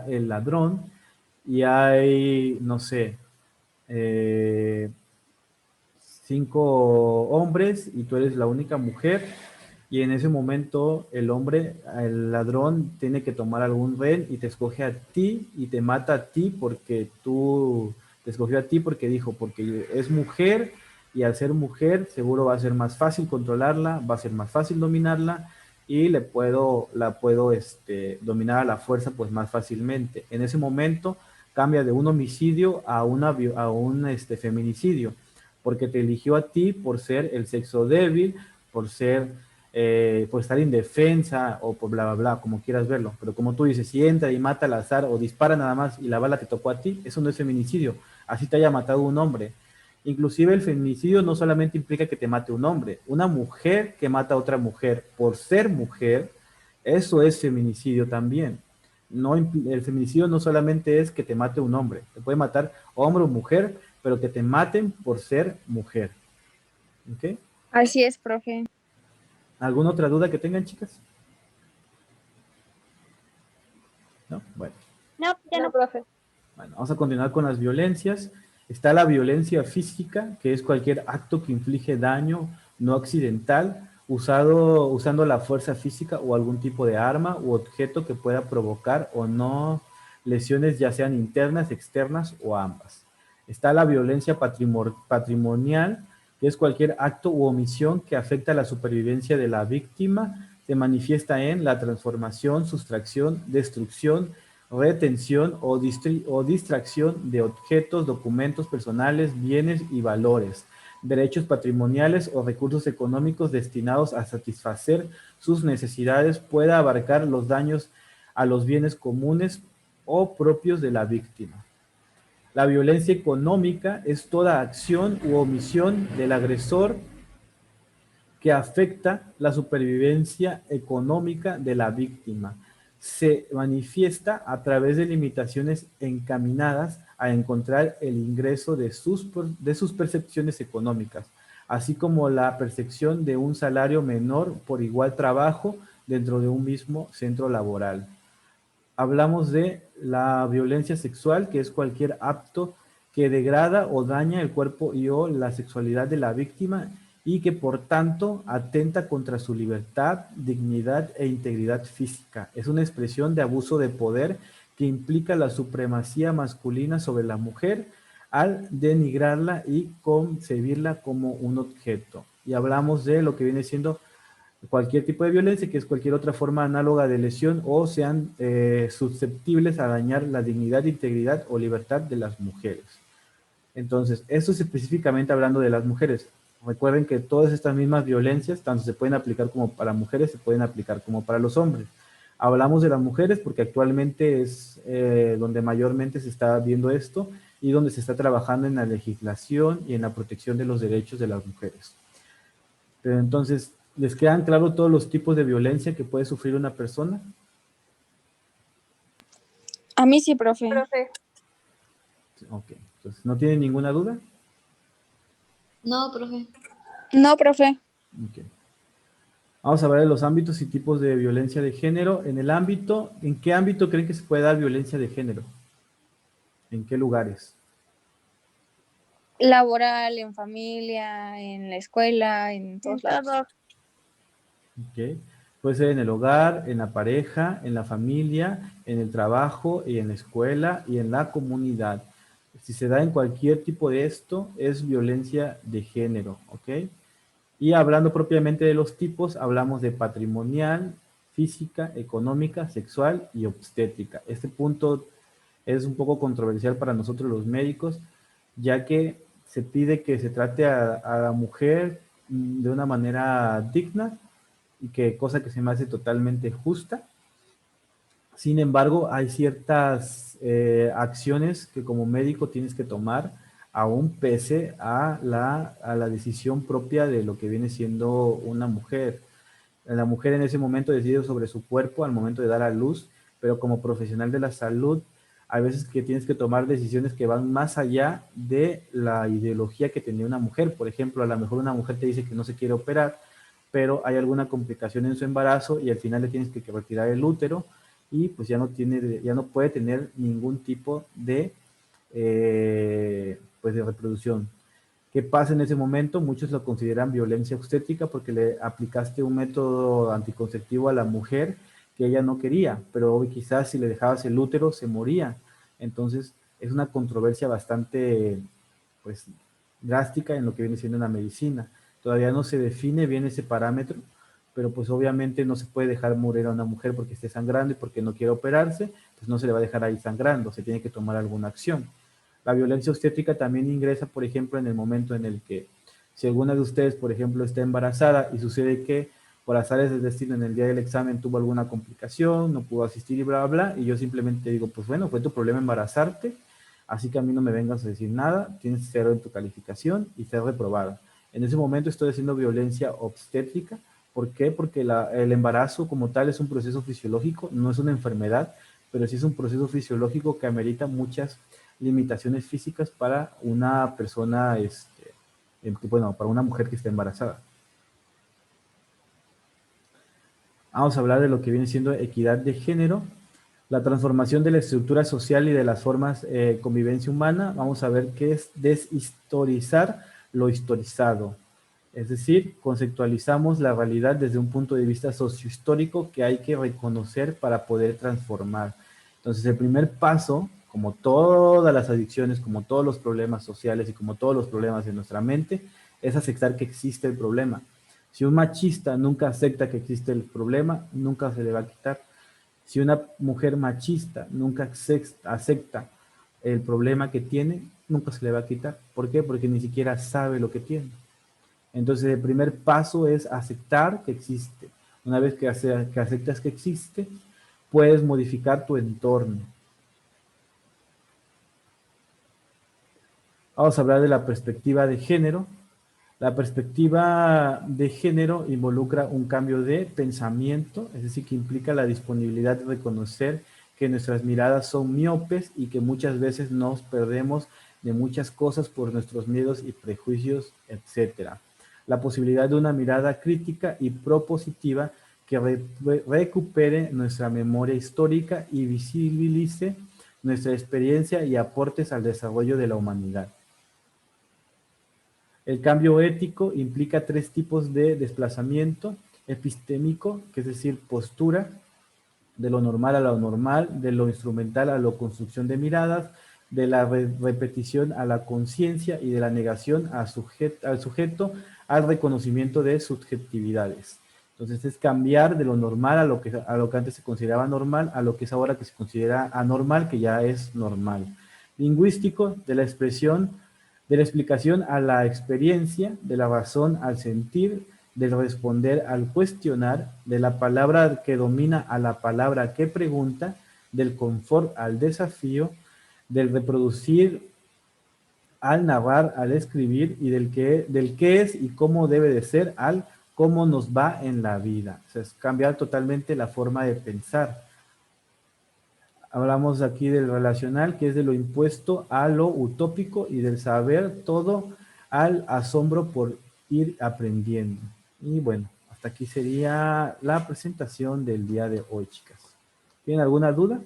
el ladrón y hay, no sé, 5 hombres y tú eres la única mujer, y en ese momento el ladrón tiene que tomar algún rehén y te escoge a ti y te mata a ti porque te escogió a ti porque es mujer, y al ser mujer seguro va a ser más fácil controlarla, va a ser más fácil dominarla, y la puedo dominar a la fuerza pues más fácilmente. En ese momento cambia de un homicidio a un feminicidio, porque te eligió a ti por ser el sexo débil, por ser por estar indefensa o por bla, bla, bla, como quieras verlo. Pero como tú dices, si entra y mata al azar o dispara nada más y la bala te tocó a ti, eso no es feminicidio, así te haya matado un hombre. Inclusive el feminicidio no solamente implica que te mate un hombre, una mujer que mata a otra mujer por ser mujer, eso es feminicidio también. No, el feminicidio no solamente es que te mate un hombre, te puede matar hombre o mujer, pero que te maten por ser mujer. ¿Ok? Así es, profe. ¿Alguna otra duda que tengan, chicas? ¿No? Bueno. No, ya no. profe. Bueno, vamos a continuar con las violencias. Está la violencia física, que es cualquier acto que inflige daño no accidental usando la fuerza física o algún tipo de arma u objeto que pueda provocar o no lesiones, ya sean internas, externas o ambas. Está la violencia patrimonial, que es cualquier acto u omisión que afecta la supervivencia de la víctima. Se manifiesta en la transformación, sustracción, destrucción, retención o distracción de objetos, documentos personales, bienes y valores, derechos patrimoniales o recursos económicos destinados a satisfacer sus necesidades, pueda abarcar los daños a los bienes comunes o propios de la víctima. La violencia económica es toda acción u omisión del agresor que afecta la supervivencia económica de la víctima. Se manifiesta a través de limitaciones encaminadas a encontrar el ingreso de sus percepciones económicas, así como la percepción de un salario menor por igual trabajo dentro de un mismo centro laboral. Hablamos de la violencia sexual, que es cualquier acto que degrada o daña el cuerpo y o la sexualidad de la víctima y que por tanto atenta contra su libertad, dignidad e integridad física. Es una expresión de abuso de poder que implica la supremacía masculina sobre la mujer al denigrarla y concebirla como un objeto. Y hablamos de lo que viene siendo cualquier tipo de violencia, que es cualquier otra forma análoga de lesión o sean susceptibles a dañar la dignidad, integridad o libertad de las mujeres. Entonces, esto es específicamente hablando de las mujeres. Recuerden que todas estas mismas violencias, tanto se pueden aplicar como para mujeres, se pueden aplicar como para los hombres. Hablamos de las mujeres porque actualmente es donde mayormente se está viendo esto y donde se está trabajando en la legislación y en la protección de los derechos de las mujeres. Pero entonces, ¿les quedan claros todos los tipos de violencia que puede sufrir una persona? A mí sí, profe. Ok, entonces, ¿no tienen ninguna duda? No, profe. No, profe. Ok. Vamos a hablar de los ámbitos y tipos de violencia de género. ¿En qué ámbito creen que se puede dar violencia de género? ¿En qué lugares? Laboral, en familia, en la escuela, en todos lados. Ok. Puede ser en el hogar, en la pareja, en la familia, en el trabajo y en la escuela y en la comunidad. Si se da en cualquier tipo de esto, es violencia de género, ¿ok? Y hablando propiamente de los tipos, hablamos de patrimonial, física, económica, sexual y obstétrica. Este punto es un poco controversial para nosotros los médicos, ya que se pide que se trate a la mujer de una manera digna, y que cosa que se me hace totalmente justa. Sin embargo, hay ciertas acciones que como médico tienes que tomar, aún pese a la decisión propia de lo que viene siendo una mujer. La mujer en ese momento decide sobre su cuerpo al momento de dar a luz, pero como profesional de la salud, hay veces que tienes que tomar decisiones que van más allá de la ideología que tenía una mujer. Por ejemplo, a lo mejor una mujer te dice que no se quiere operar, pero hay alguna complicación en su embarazo y al final le tienes que retirar el útero y pues ya no puede tener ningún tipo de, pues de reproducción. ¿Qué pasa en ese momento? Muchos lo consideran violencia obstétrica porque le aplicaste un método anticonceptivo a la mujer que ella no quería, pero quizás si le dejabas el útero se moría. Entonces es una controversia bastante pues drástica en lo que viene siendo la medicina. Todavía no se define bien ese parámetro, pero pues obviamente no se puede dejar morir a una mujer porque esté sangrando y porque no quiere operarse, pues no se le va a dejar ahí sangrando, se tiene que tomar alguna acción. La violencia obstétrica también ingresa, por ejemplo, en el momento en el que, si alguna de ustedes, por ejemplo, está embarazada y sucede que por azares del destino en el día del examen tuvo alguna complicación, no pudo asistir y bla, bla, bla, y yo simplemente digo, pues bueno, fue tu problema embarazarte, así que a mí no me vengas a decir nada, tienes 0 en tu calificación y ser reprobada. En ese momento estoy haciendo violencia obstétrica. ¿Por qué? Porque el embarazo como tal es un proceso fisiológico, no es una enfermedad, pero sí es un proceso fisiológico que amerita muchas limitaciones físicas para una persona, bueno, para una mujer que está embarazada. Vamos a hablar de lo que viene siendo equidad de género, la transformación de la estructura social y de las formas de convivencia humana. Vamos a ver qué es deshistorizar lo historizado. Es decir, conceptualizamos la realidad desde un punto de vista sociohistórico que hay que reconocer para poder transformar. Entonces, el primer paso, como todas las adicciones, como todos los problemas sociales y como todos los problemas de nuestra mente, es aceptar que existe el problema. Si un machista nunca acepta que existe el problema, nunca se le va a quitar. Si una mujer machista nunca acepta el problema que tiene, nunca se le va a quitar. ¿Por qué? Porque ni siquiera sabe lo que tiene. Entonces, el primer paso es aceptar que existe. Una vez que aceptas que existe, puedes modificar tu entorno. Vamos a hablar de la perspectiva de género. La perspectiva de género involucra un cambio de pensamiento, es decir, que implica la disponibilidad de reconocer que nuestras miradas son miopes y que muchas veces nos perdemos de muchas cosas por nuestros miedos y prejuicios, etc. La posibilidad de una mirada crítica y propositiva que recupere nuestra memoria histórica y visibilice nuestra experiencia y aportes al desarrollo de la humanidad. El cambio ético implica 3 tipos de desplazamiento: epistémico, que es decir, postura, de lo normal a lo anormal, de lo instrumental a la construcción de miradas, de la repetición a la conciencia y de la negación al sujeto al reconocimiento de subjetividades. Entonces es cambiar de lo normal a lo que antes se consideraba normal, a lo que es ahora que se considera anormal, que ya es normal. Lingüístico, de la explicación a la experiencia, de la razón al sentir, del responder al cuestionar, de la palabra que domina a la palabra que pregunta, del confort al desafío, del reproducir al narrar, al escribir, y del qué es y cómo debe de ser al cómo nos va en la vida. O sea, es cambiar totalmente la forma de pensar. Hablamos aquí del relacional, que es de lo impuesto a lo utópico, y del saber todo al asombro por ir aprendiendo. Y bueno, hasta aquí sería la presentación del día de hoy, chicas. ¿Tienen alguna duda?